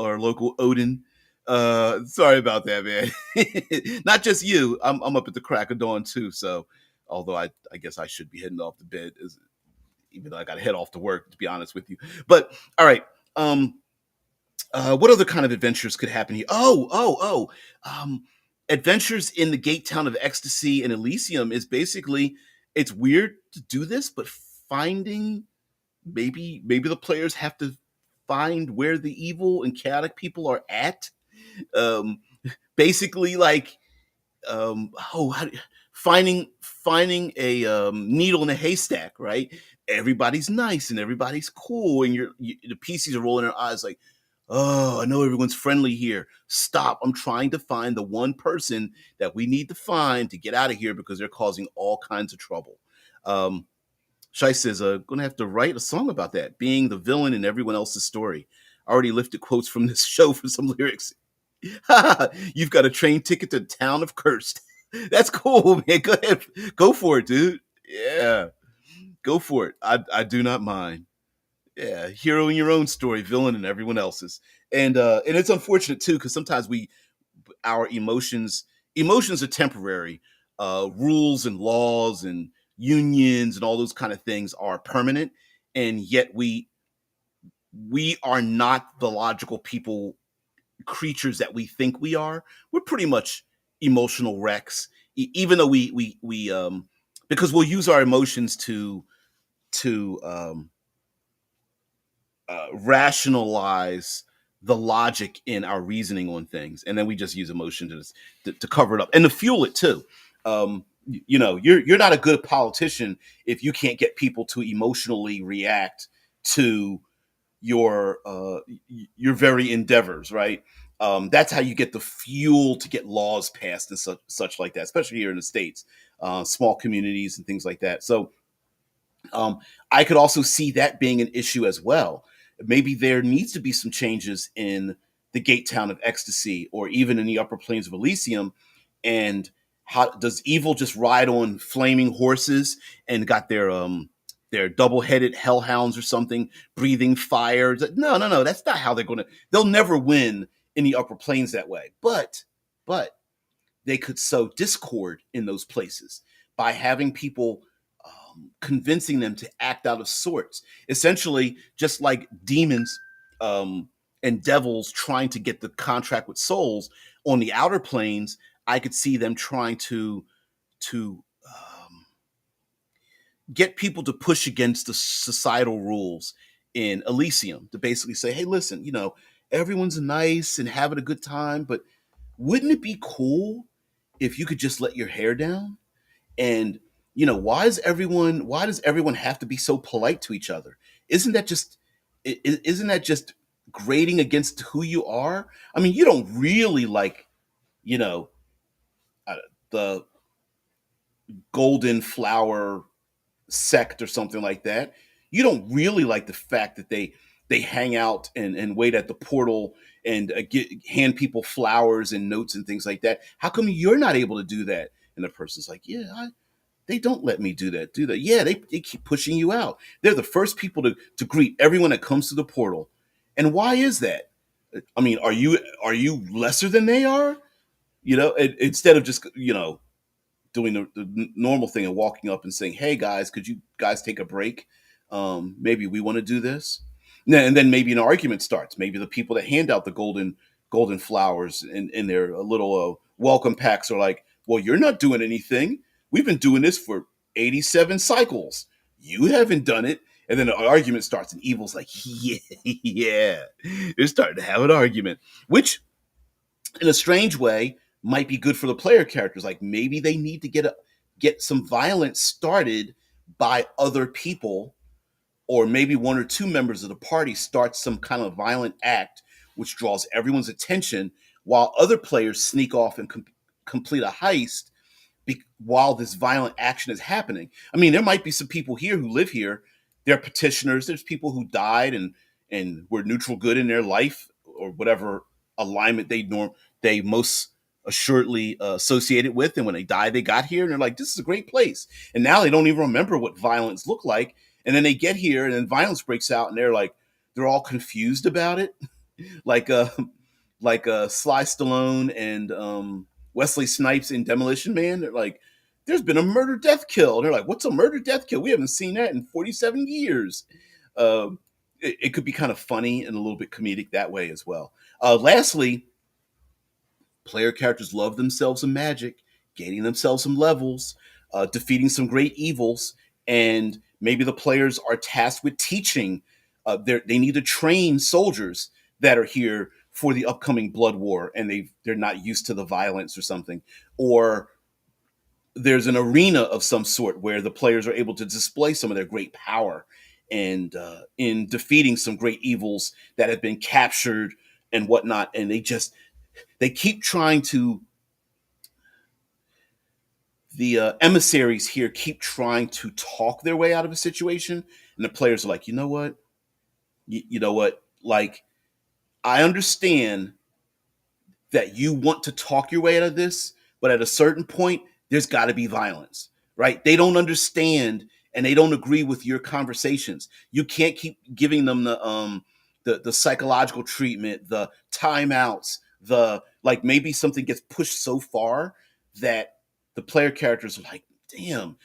Odin. Sorry about that, man. Not just you. I'm up at the crack of dawn too. So, although I guess I should be heading off to bed, even though I got to head off to work. To be honest with you, but all right. What other kind of adventures could happen here? Adventures in the gate town of ecstasy and Elysium is basically, it's weird to do this, but finding, maybe the players have to find where the evil and chaotic people are at. Um, Basically, like, how finding a needle in a haystack, right? Everybody's nice and everybody's cool, and the PCs are rolling their eyes like, oh, I know everyone's friendly here. Stop! I'm trying to find the one person that we need to find to get out of here because they're causing all kinds of trouble. Um, Shai says, gonna have to write a song about that, being the villain in everyone else's story. I already lifted quotes from this show for some lyrics. You've got a train ticket to the town of Cursed. That's cool, man. Go ahead. Go for it, dude. Yeah. Go for it. I do not mind. Yeah. Hero in your own story, villain in everyone else's. And it's unfortunate too, because sometimes our emotions are temporary. Rules and laws and unions and all those kind of things are permanent. And yet we are not the logical people creatures that we think we are. We're pretty much emotional wrecks, even though we because we'll use our emotions to rationalize the logic in our reasoning on things, and then we just use emotion to cover it up and to fuel it too. You're not a good politician if you can't get people to emotionally react to your very endeavors, right? That's how you get the fuel to get laws passed and such like that, especially here in the states, small communities and things like that. So I could also see that being an issue as well. Maybe there needs to be some changes in the gate town of ecstasy, or even in the upper plains of Elysium. And how does evil just ride on flaming horses and got their double-headed hellhounds or something breathing fire? No, no, no. That's not how they're going to. They'll never win in the upper plains that way. But they could sow discord in those places by having people, convincing them to act out of sorts. Essentially, just like demons, and devils trying to get the contract with souls. On the outer planes, I could see them trying to get people to push against the societal rules in Elysium to basically say, hey, listen, everyone's nice and having a good time, but wouldn't it be cool if you could just let your hair down? And why does everyone have to be so polite to each other? Isn't that just isn't that just grading against who you are? I mean, you don't really like, you know, uh, the golden flower sect or something like that. You don't really like the fact that they hang out and wait at the portal and hand people flowers and notes and things like that. How come you're not able to do that? And the person's like, yeah, they don't let me do that. Do that? Yeah, they keep pushing you out. They're the first people to greet everyone that comes to the portal. And why is that? I mean, are you lesser than they are? Instead of just doing the normal thing and walking up and saying, "Hey guys, could you guys take a break? Maybe we want to do this." And then maybe an argument starts. Maybe the people that hand out the golden flowers in their little welcome packs are like, "Well, you're not doing anything. We've been doing this for 87 cycles. You haven't done it." And then an argument starts, and Evil's like, "Yeah, yeah." They're starting to have an argument, which in a strange way might be good for the player characters. Like maybe they need to get some violence started by other people, or maybe one or two members of the party start some kind of violent act which draws everyone's attention while other players sneak off and complete a heist while this violent action is happening. I mean, there might be some people here who live here. They're petitioners. There's people who died and were neutral good in their life or whatever alignment they most assuredly associated with. And when they die, they got here and they're like, "This is a great place." And now they don't even remember what violence looked like. And then they get here and then violence breaks out and they're all confused about it, like Sly Stallone and Wesley Snipes in Demolition Man. They're like, "There's been a murder death kill." And they're like, "What's a murder death kill? We haven't seen that in 47 years." It could be kind of funny and a little bit comedic that way as well. Lastly, player characters love themselves some magic, gaining themselves some levels, defeating some great evils, and maybe the players are tasked with teaching. They need to train soldiers that are here for the upcoming blood war, and they're not used to the violence or something. Or there's an arena of some sort where the players are able to display some of their great power and in defeating some great evils that have been captured and whatnot. And they keep trying to the emissaries here keep trying to talk their way out of a situation, and the players are like, you know what, you know what, like I understand that you want to talk your way out of this, but at a certain point, there's got to be violence, right? They don't understand and they don't agree with your conversations. You can't keep giving them the psychological treatment, the timeouts, the like maybe something gets pushed so far that the player characters are like, damn,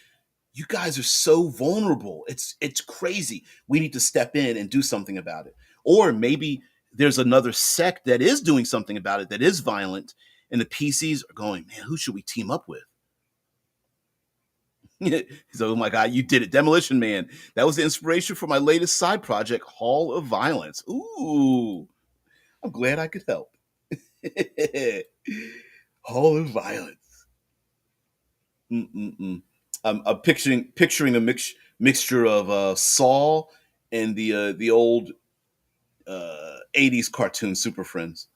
you guys are so vulnerable. It's crazy. We need to step in and do something about it. Or maybe there's another sect that is doing something about it that is violent, and the PCs are going, man, who should we team up with? So, oh my God, you did it, Demolition Man. That was the inspiration for my latest side project, Hall of Violence. Ooh, I'm glad I could help. Hall of Violence. Mm-mm-mm. I'm picturing a mixture of Saul and the old 80s cartoon Super Friends.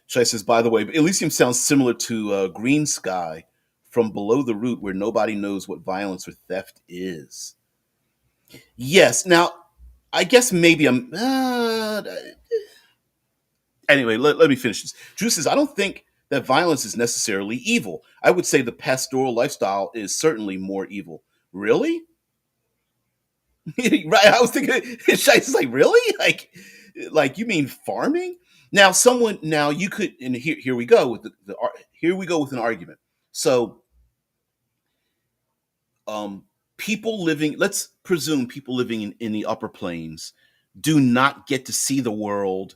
Shai says, by the way, Elysium sounds similar to Green Sky from Below the Root, where nobody knows what violence or theft is. Yes. Now, I guess maybe I'm. Anyway, let me finish this. Drew says, I don't think that violence is necessarily evil. I would say the pastoral lifestyle is certainly more evil. Really? Right. I was thinking, Shai's like, really? Like you mean farming? Now you could, and here we go with here we go with an argument. So, um, people living, let's presume people living in the upper planes do not get to see the world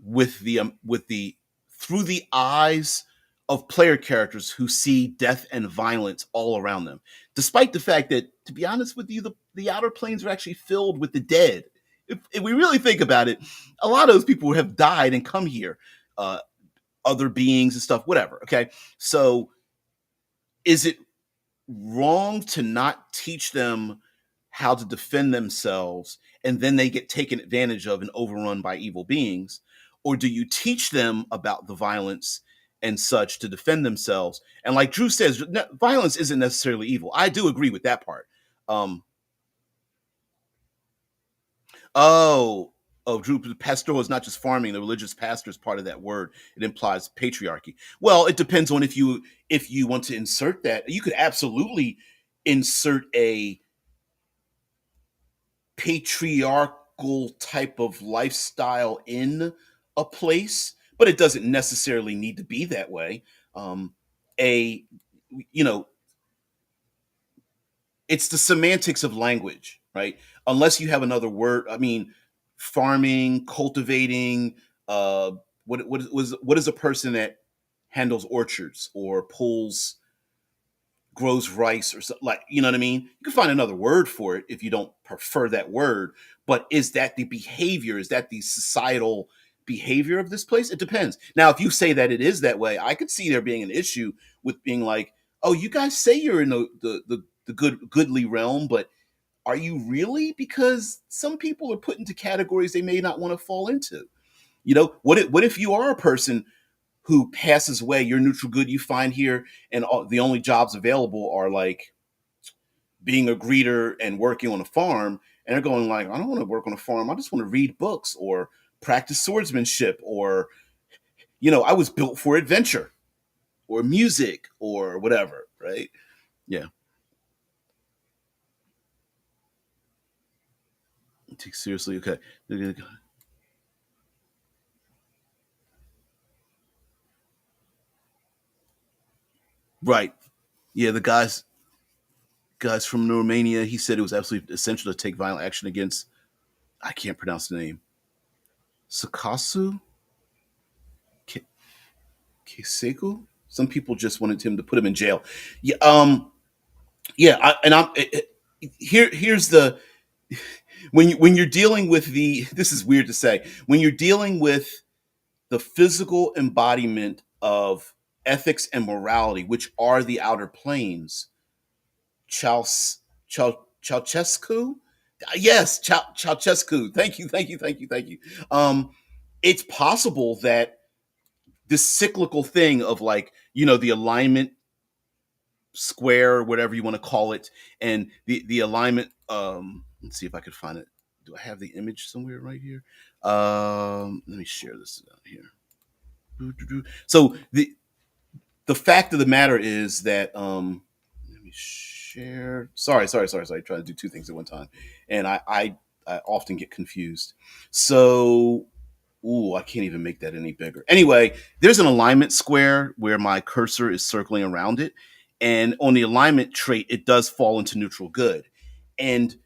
with the through the eyes of player characters who see death and violence all around them, despite the fact that, to be honest with you, the outer planes are actually filled with the dead. If we really think about it, a lot of those people have died and come here, uh, other beings and stuff, whatever. Okay, so is it wrong to not teach them how to defend themselves and then they get taken advantage of and overrun by evil beings? Or do you teach them about the violence and such to defend themselves? And like Drew says, violence isn't necessarily evil. I do agree with that part. Um, oh, oh, Drew, pastoral is not just farming. The religious pastor is part of that word. It implies patriarchy. Well, it depends on if you want to insert that. You could absolutely insert a patriarchal type of lifestyle in a place, but it doesn't necessarily need to be that way. A you know, it's the semantics of language, right? Unless you have another word. I mean, farming, cultivating. What is a person that handles orchards or pulls grows rice or something, like, you know what I mean? You can find another word for it if you don't prefer that word. But is that the behavior? Is that the societal behavior of this place? It depends. Now, if you say that it is that way, I could see there being an issue with being like, oh, you guys say you're in the goodly realm, but are you really? Because some people are put into categories they may not want to fall into. What if you are a person who passes away, your neutral good you find here, and the only jobs available are like being a greeter and working on a farm, and they're going like, I don't want to work on a farm. I just want to read books or practice swordsmanship, or I was built for adventure or music or whatever, right? Yeah. Take seriously, okay. Right. Yeah, the guys from Romania, he said it was absolutely essential to take violent action against, I can't pronounce the name. Sakasu? Kiseko? Some people just wanted him to put him in jail. Yeah, yeah, and here's the when you're dealing with the this is weird to say, when you're dealing with the physical embodiment of ethics and morality, which are the outer planes. Ceausescu, yes, Ceausescu. Thank you, thank you, thank you, thank you. Um, it's possible that this cyclical thing of, like, the alignment square, whatever you want to call it, and the alignment. Let's see if I could find it. Do I have the image somewhere right here? Let me share this down here. So the fact of the matter is that, let me share. Sorry. Trying to do two things at one time, and I often get confused. So, ooh, I can't even make that any bigger. Anyway, there's an alignment square where my cursor is circling around it, and on the alignment trait, it does fall into neutral good, and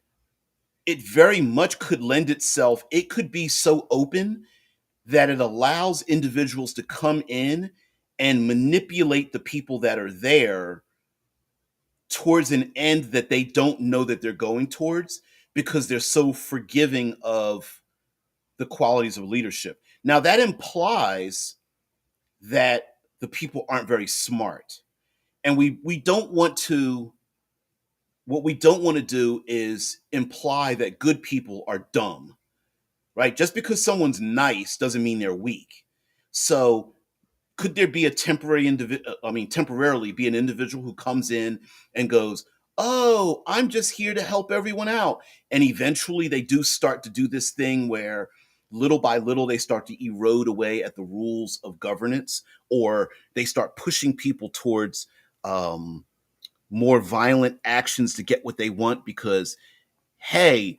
it very much could lend itself. It could be so open that it allows individuals to come in and manipulate the people that are there towards an end that they don't know that they're going towards, because they're so forgiving of the qualities of leadership. Now, that implies that the people aren't very smart. And we don't want to what we don't want to do is imply that good people are dumb, right? Just because someone's nice doesn't mean they're weak. So, could there be a temporarily be an individual who comes in and goes, oh, I'm just here to help everyone out, and eventually they do start to do this thing where little by little they start to erode away at the rules of governance, or they start pushing people towards um, more violent actions to get what they want, because, hey,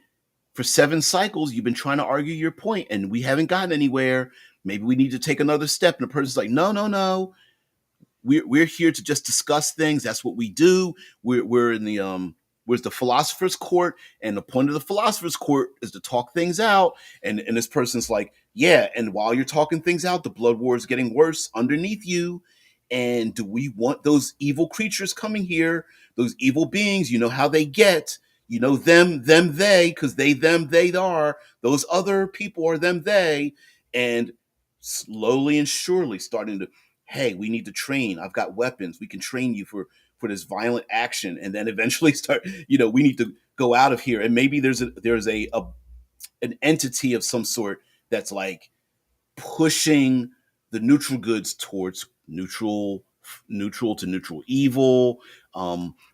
for 7 cycles, you've been trying to argue your point and we haven't gotten anywhere. Maybe we need to take another step. And the person's like, no, no, no. We're here to just discuss things. That's what we do. We're in the where's the philosopher's court, and the point of the philosopher's court is to talk things out. And this person's like, yeah, and while you're talking things out, the blood war is getting worse underneath you. And do we want those evil creatures coming here? Those evil beings, you know how they get. You know them, they, because they, them, they are. Those other people are them, they. And slowly and surely starting to, hey, we need to train. I've got weapons. We can train you for this violent action. And then eventually start, we need to go out of here. And maybe there's an entity of some sort that's like pushing the neutral goods towards neutral to neutral evil,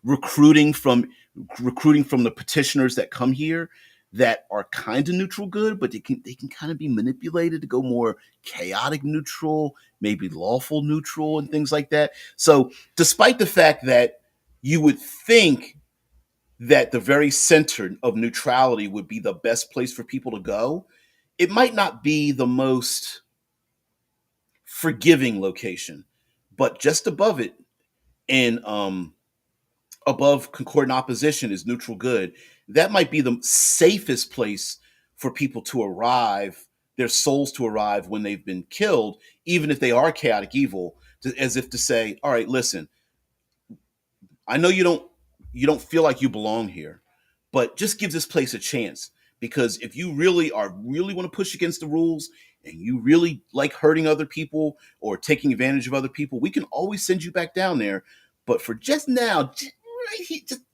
recruiting from the petitioners that come here that are kind of neutral good, but they can kind of be manipulated to go more chaotic neutral, maybe lawful neutral, and things like that. So despite the fact that you would think that the very center of neutrality would be the best place for people to go, it might not be the most forgiving location, but just above it, and above concordant opposition is neutral good. That might be the safest place for people to arrive, their souls to arrive when they've been killed, even if they are chaotic evil, as if to say, all right, listen, I know you don't feel like you belong here, but just give this place a chance. Because if you really want to push against the rules, and you really like hurting other people or taking advantage of other people, we can always send you back down there. But for just now,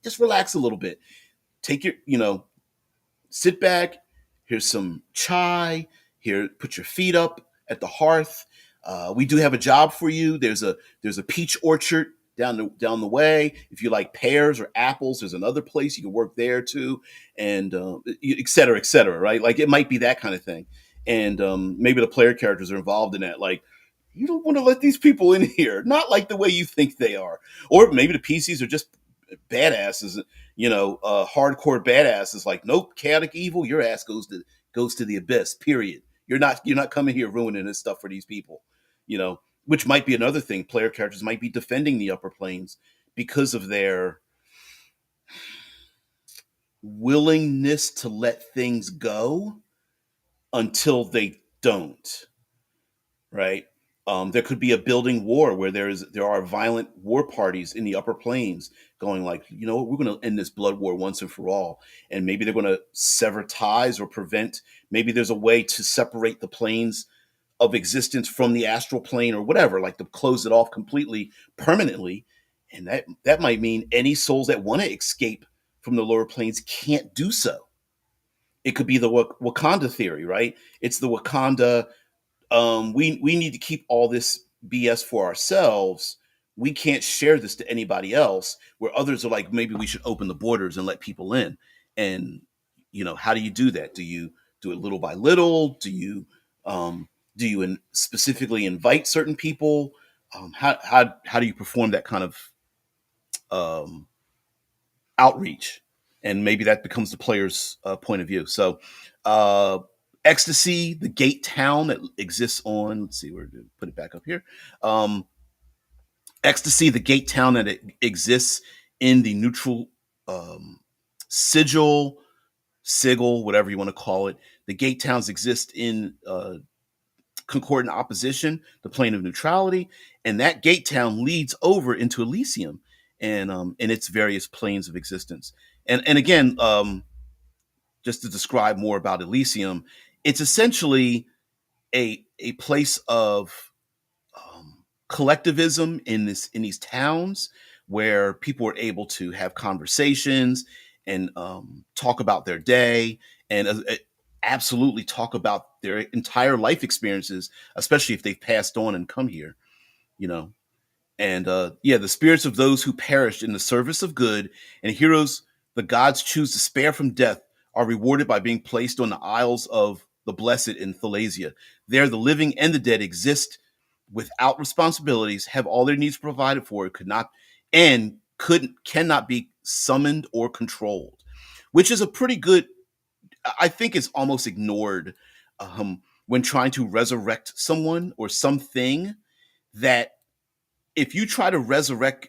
just relax a little bit. Take your, sit back. Here's some chai. Here, put your feet up at the hearth. We do have a job for you. There's a peach orchard down the way. If you like pears or apples, there's another place you can work there too, and et cetera, right? Like it might be that kind of thing, and maybe the player characters are involved in that. Like, you don't want to let these people in here, not like the way you think they are, or maybe the PCs are just badasses, hardcore badasses. Like, nope, chaotic evil, your ass goes to the abyss. Period. You're not coming here ruining this stuff for these people, which might be another thing. Player characters might be defending the upper planes because of their willingness to let things go until they don't, right? There could be a building war where there are violent war parties in the upper planes going like, we're going to end this blood war once and for all. And maybe they're going to sever ties or prevent, maybe there's a way to separate the planes of existence from the astral plane or whatever, like to close it off completely, permanently. And that might mean any souls that want to escape from the lower planes can't do so. It could be the Wakanda theory, right? It's the Wakanda, we need to keep all this BS for ourselves. We can't share this to anybody else, where others are like, maybe we should open the borders and let people in. And, how do you do that? Do you do it little by little? Do you specifically invite certain people? How do you perform that kind of um, outreach? And maybe that becomes the player's point of view. So, ECSTASY, the gate town that exists on, let's see, where to put it back up here. ECSTASY, the gate town that exists in the neutral sigil, whatever you want to call it. The gate towns exist in concordant opposition, the plane of neutrality, and that gate town leads over into Elysium and in its various planes of existence. And again, just to describe more about Elysium, it's essentially a place of collectivism in these towns where people are able to have conversations and talk about their day and absolutely talk about their entire life experiences, especially if they've passed on and come here, you know. And the spirits of those who perished in the service of good and heroes the gods choose to spare from death are rewarded by being placed on the Isles of the Blessed in Thalasia. There, the living and the dead exist without responsibilities, have all their needs provided for, cannot be summoned or controlled, which is a pretty good. I think it's almost ignored when trying to resurrect someone or something. That if you try to resurrect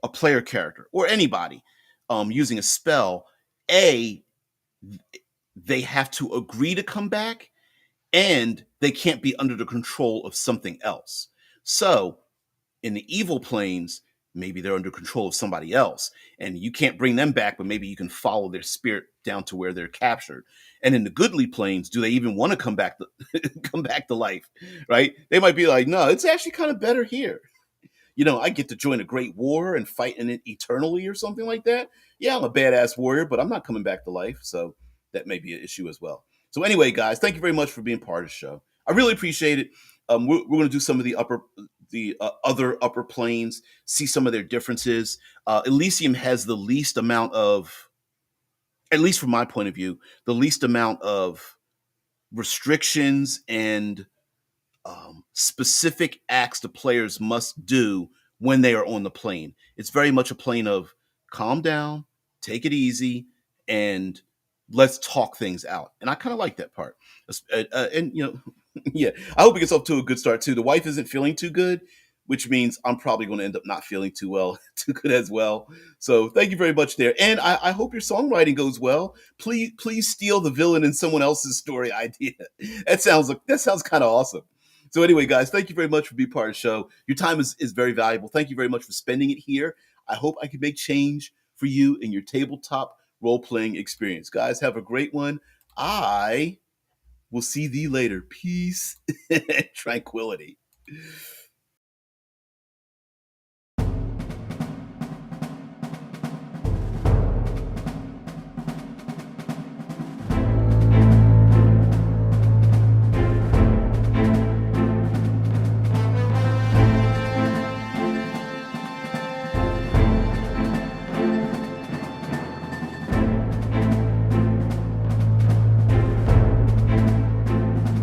a player character or anybody, using a spell, A, they have to agree to come back, and they can't be under the control of something else. So in the evil planes, maybe they're under control of somebody else, and you can't bring them back, but maybe you can follow their spirit down to where they're captured. And in the goodly planes, do they even want to come back to come back to life? Right? They might be like, no, it's actually kind of better here. I get to join a great war and fight in it eternally or something like that. Yeah, I'm a badass warrior, but I'm not coming back to life. So that may be an issue as well. So anyway, guys, thank you very much for being part of the show. I really appreciate it. We're going to do some of the other upper planes, see some of their differences. Elysium has the least amount of, at least from my point of view, the least amount of restrictions and specific acts the players must do when they are on the plane. It's very much a plane of calm down, take it easy, and let's talk things out. And I kind of like that part. And yeah, I hope it gets off to a good start too. The wife isn't feeling too good, which means I'm probably going to end up not feeling too well, too good as well. So thank you very much there, and I hope your songwriting goes well. Please steal the villain in someone else's story idea. That sounds kind of awesome. So anyway, guys, thank you very much for being part of the show. Your time is very valuable. Thank you very much for spending it here. I hope I can make change for you in your tabletop role-playing experience. Guys, have a great one. I will see thee later. Peace and tranquility.